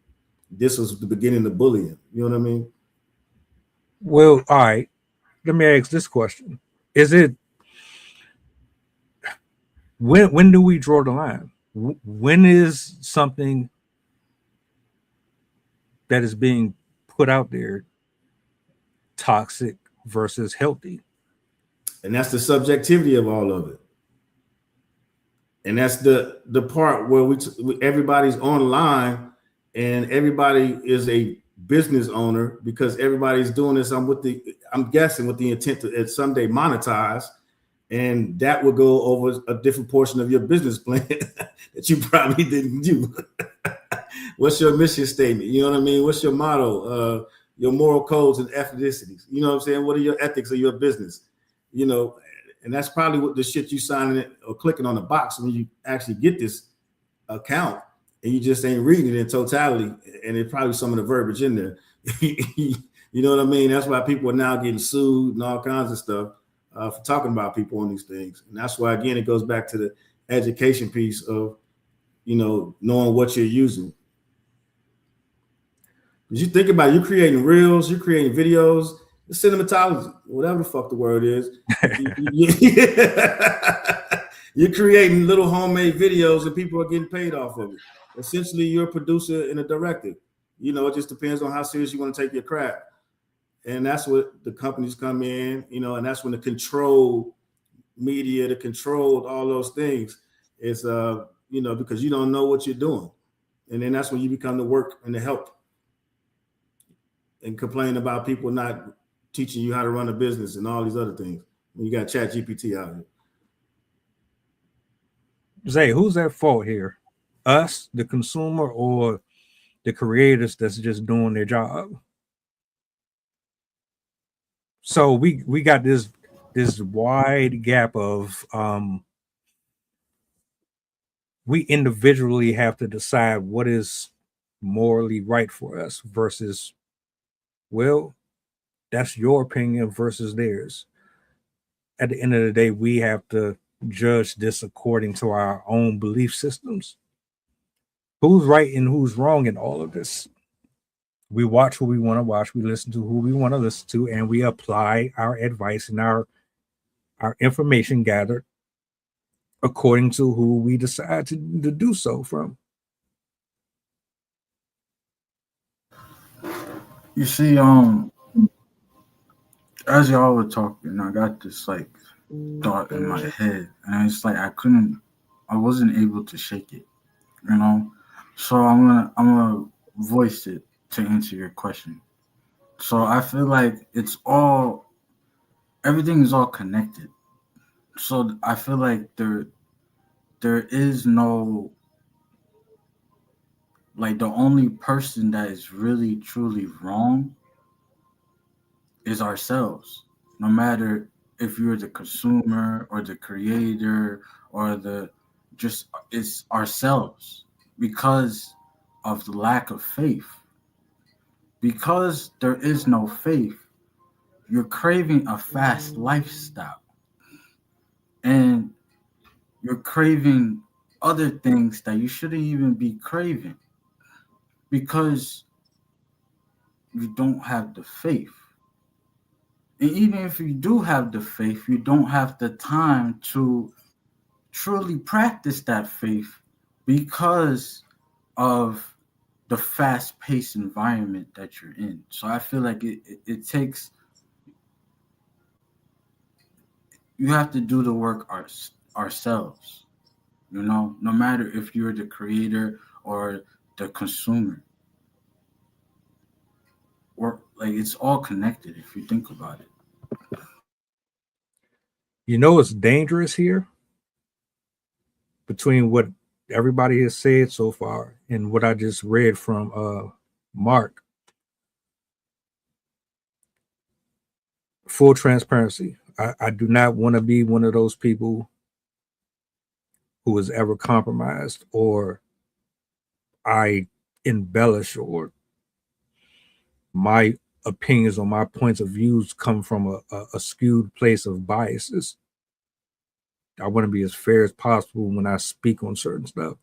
this was the beginning of bullying. You know what I mean? Well, all right. Let me ask this question: is it when do we draw the line? When is something that is being put out there toxic versus healthy? And that's the subjectivity of all of it. And that's the part where everybody's online and everybody is a business owner, because everybody's doing this. I'm guessing with the intent to someday monetize, and that will go over a different portion of your business plan that you probably didn't do. What's your mission statement? You know what I mean? What's your motto? Your moral codes and ethnicities. You know what I'm saying? What are your ethics of your business? And that's probably what the shit you signing it or clicking on the box when you actually get this account, and you just ain't reading it in totality. And it's probably some of the verbiage in there. You know what I mean? That's why people are now getting sued and all kinds of stuff for talking about people on these things. And that's why, again, it goes back to the education piece of, knowing what you're using. Because you think about it, you're creating reels, you're creating videos, the cinematology, whatever the fuck the word is. You're creating little homemade videos and people are getting paid off of it. Essentially, you're a producer and a director. It just depends on how serious you want to take your craft. And that's what the companies come in, and that's when the controlled media, the controlled all those things is, because you don't know what you're doing. And then that's when you become the work and the help and complain about people not teaching you how to run a business and all these other things. When you got ChatGPT out here. Zay, who's at fault here? Us, the consumer, or the creators that's just doing their job? So we got this wide gap of we individually have to decide what is morally right for us versus, well, that's your opinion versus theirs. At the end of the day, we have to judge this according to our own belief systems. Who's right and who's wrong in all of this? We watch who we want to watch, we listen to who we want to listen to, and we apply our advice and our information gathered according to who we decide to do so from. You see, as y'all were talking, I got this thought in my head, and it's like I wasn't able to shake it, So I'm gonna voice it to answer your question. So I feel like everything is all connected. So I feel like there is no, the only person that is really truly wrong is ourselves. No matter if you're the consumer or the creator or it's ourselves, because of the lack of faith. because there is no faith, you're craving a fast lifestyle. And you're craving other things that you shouldn't even be craving because you don't have the faith. And even if you do have the faith, you don't have the time to truly practice that faith because of the fast-paced environment that you're in. So I feel like it takes, you have to do the work ourselves, no matter if you're the creator or the consumer. Or like it's all connected if you think about it. You know what's dangerous here between what everybody has said so far and what I just read from Mark. Full transparency. I do not want to be one of those people who is ever compromised or I embellish or my opinions or my points of views come from a skewed place of biases. I want to be as fair as possible when I speak on certain stuff.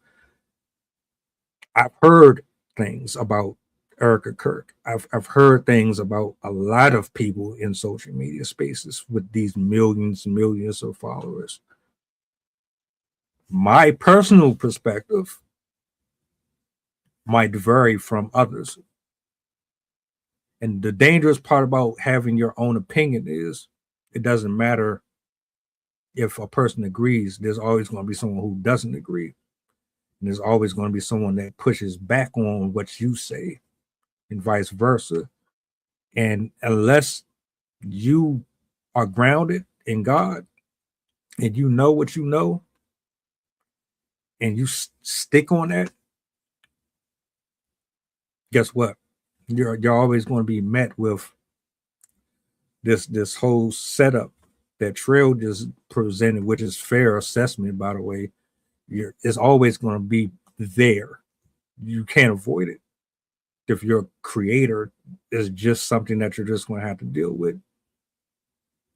I've heard things about Ericka Kirk. I've heard things about a lot of people in social media spaces with these millions and millions of followers. My personal perspective might vary from others. And the dangerous part about having your own opinion is it doesn't matter if a person agrees, there's always going to be someone who doesn't agree. And there's always going to be someone that pushes back on what you say and vice versa. And unless you are grounded in God and you know what you know and you stick on that, guess what? You're always going to be met with this whole setup that Trail just presented, which is fair assessment, by the way. It's always going to be there. You can't avoid it. If your creator is just something that you're just going to have to deal with.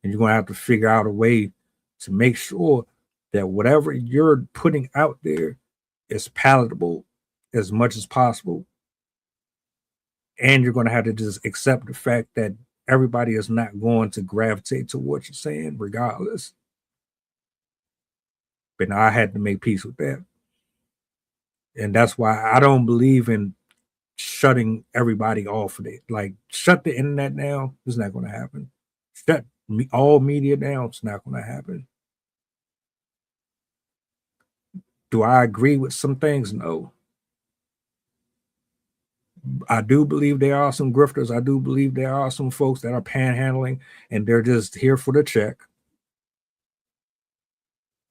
And you're going to have to figure out a way to make sure that whatever you're putting out there is palatable as much as possible. And you're going to have to just accept the fact that everybody is not going to gravitate to what you're saying regardless. But I had to make peace with that. And that's why I don't believe in shutting everybody off of it. Like, shut the internet down. It's not going to happen. Shut all media down. It's not going to happen. Do I agree with some things? No. I do believe there are some grifters. I do believe there are some folks that are panhandling and they're just here for the check.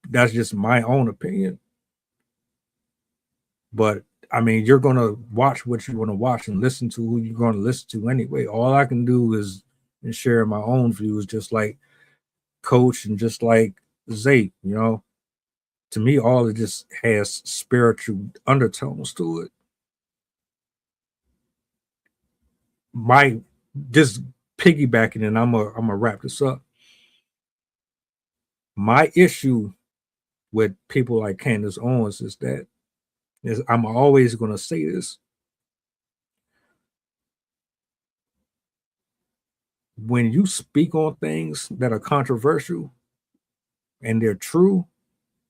That's just my own opinion. But I mean, you're going to watch what you want to watch and listen to who you're going to listen to anyway. All I can do is share my own views, just like Coach and just like Zay, To me, all it just has spiritual undertones to it. Just piggybacking, and I'm gonna wrap this up. My issue with people like Candace Owens is I'm always gonna say this. When you speak on things that are controversial and they're true,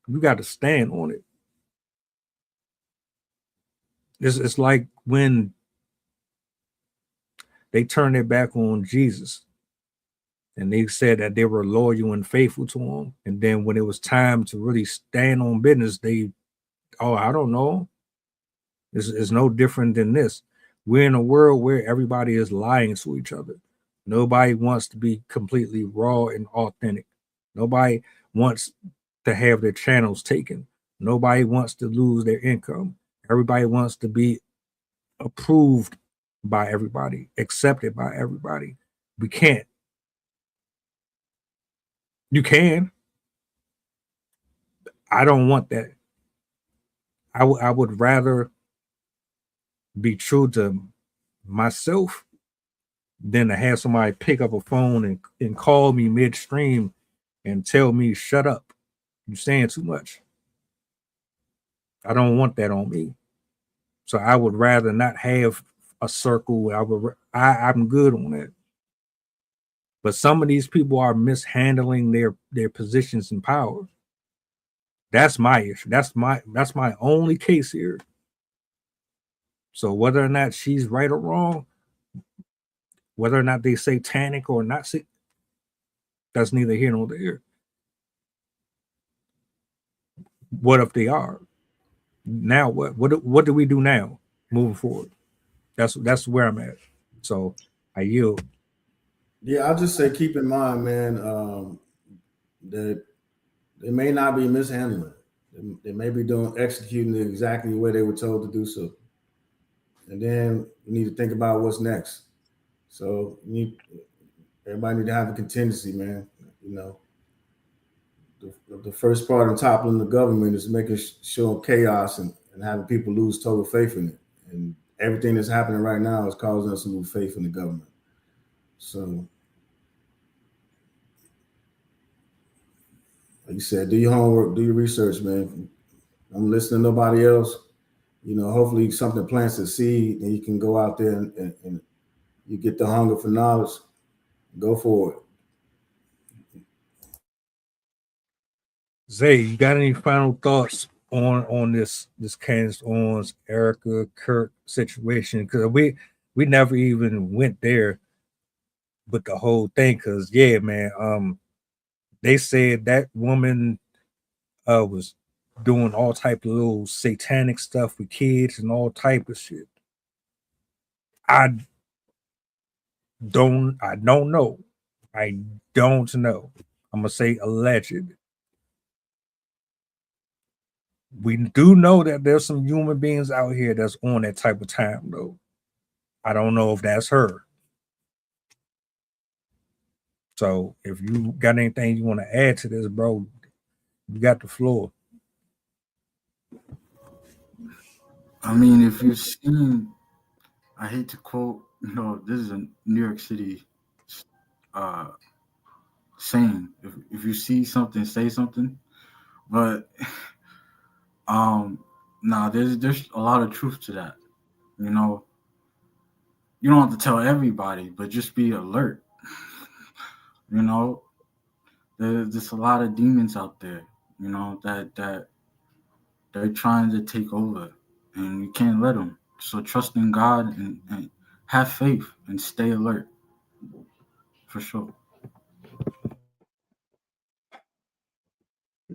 you got to stand on it. It's like when they turned their back on Jesus and they said that they were loyal and faithful to him. And then when it was time to really stand on business, I don't know. It's no different than this. We're in a world where everybody is lying to each other. Nobody wants to be completely raw and authentic. Nobody wants to have their channels taken. Nobody wants to lose their income. Everybody wants to be approved by everybody, accepted by everybody. We can't. You can. I don't want that. I would rather be true to myself Then to have somebody pick up a phone and call me midstream and tell me, shut up, you're saying too much. I don't want that on me. So I would rather not have a circle. I'm good on that. But some of these people are mishandling their positions in power. That's my issue. That's my only case here. So whether or not she's right or wrong, whether or not they satanic or not, that's neither here nor there. What if they are? Now what? What do we do now moving forward? That's where I'm at. So I yield. Yeah, I'll just say keep in mind, man, that they may not be mishandling it. They may be executing it exactly the way they were told to do so. And then you need to think about what's next. So everybody need to have a contingency, man. You know, the first part of toppling the government is making sure chaos and having people lose total faith in it. And everything that's happening right now is causing us to lose faith in the government. So, like you said, do your homework, do your research, man. I'm listening to nobody else. You know, hopefully something plants a seed and you can go out there and you get the hunger for knowledge. Go for it. Zay, you got any final thoughts on this Candace Owens, Ericka Kirk situation? Because we never even went there with the whole thing. Because yeah, man, they said that woman was doing all type of little satanic stuff with kids and all type of shit. I don't know. I don't know. I'm gonna say alleged. We do know that there's some human beings out here that's on that type of time, though. I don't know if that's her. So if you got anything you want to add to this, bro, you got the floor. I mean, if you've seen, I hate to quote, this is a New York City uh, saying. If you see something, say something. But there's a lot of truth to that. You know, you don't have to tell everybody, but just be alert. You know, there's just a lot of demons out there. You know that they're trying to take over, and you can't let them. So trust in God and have faith and stay alert. For sure.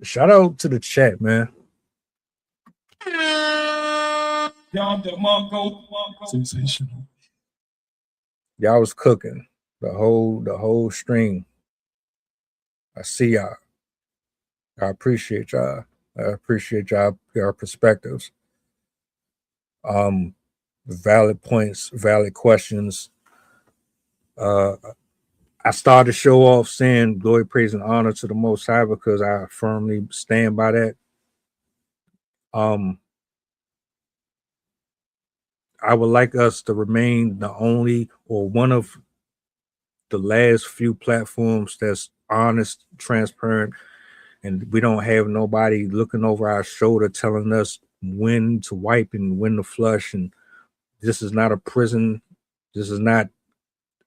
Shout out to the chat, man. Sensational. Y'all was cooking the whole stream. I see y'all. I appreciate y'all. I appreciate y'all perspectives. Valid points, valid questions. I started the show off saying glory, praise, and honor to the Most High because I firmly stand by that. I would like us to remain the only or one of the last few platforms that's honest, transparent, and we don't have nobody looking over our shoulder telling us when to wipe and when to flush. And this is not a prison. This is not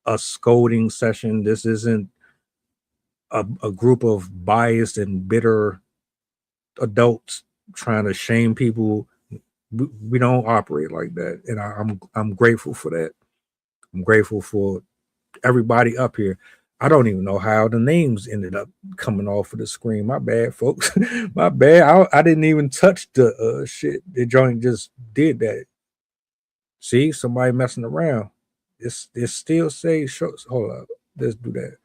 a scolding session. This isn't a group of biased and bitter adults trying to shame people. We don't operate like that, and I'm grateful for that. I'm grateful for everybody up here. I don't even know how the names ended up coming off of the screen. My bad, folks. My bad. I didn't even touch the shit. The joint just did that. See, somebody messing around. It still say show. Hold up. Let's do that.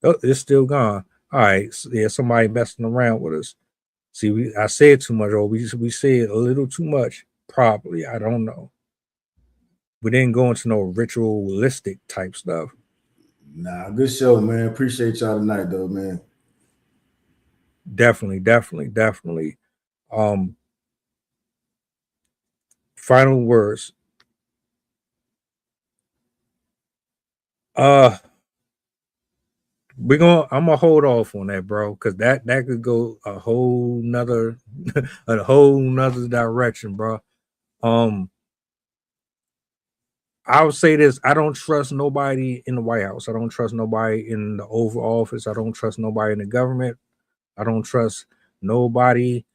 Oh, it's still gone. All right. So, yeah, somebody messing around with us. See, I said too much, or we said a little too much. Probably. I don't know. We didn't go into no ritualistic type stuff. Nah, good show, man. Appreciate y'all tonight, though, man. Definitely. Final words. I'm gonna hold off on that, bro, because that could go a whole nother direction, bro. I would say this: I don't trust nobody in the White House. I don't trust nobody in the Oval Office. I don't trust nobody in the government. I don't trust nobody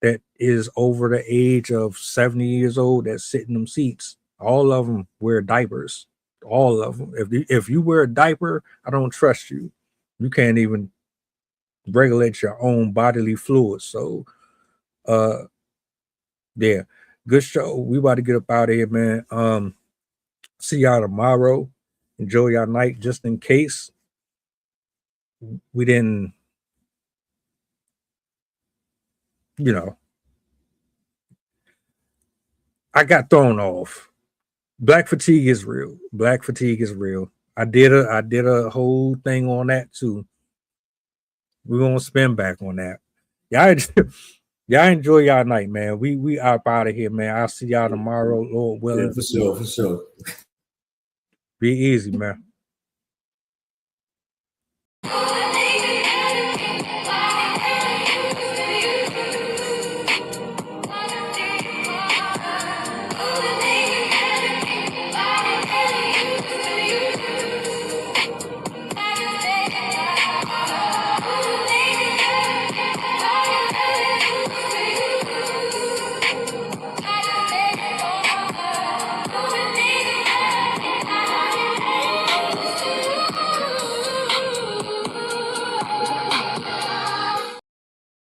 that is over the age of 70 years old that sit in them seats. All of them wear diapers. All of them. If you wear a diaper, I don't trust you. You can't even regulate your own bodily fluids. So, yeah, good show. We about to get up out of here, man. See y'all tomorrow. Enjoy your night. Just in case we didn't, I got thrown off. Black fatigue is real. Black fatigue is real. I did a whole thing on that too. We're gonna spin back on that. Y'all enjoy y'all night, man. We up out of here, man. I'll see y'all tomorrow, Lord willing. Yeah, for sure. Be easy, man.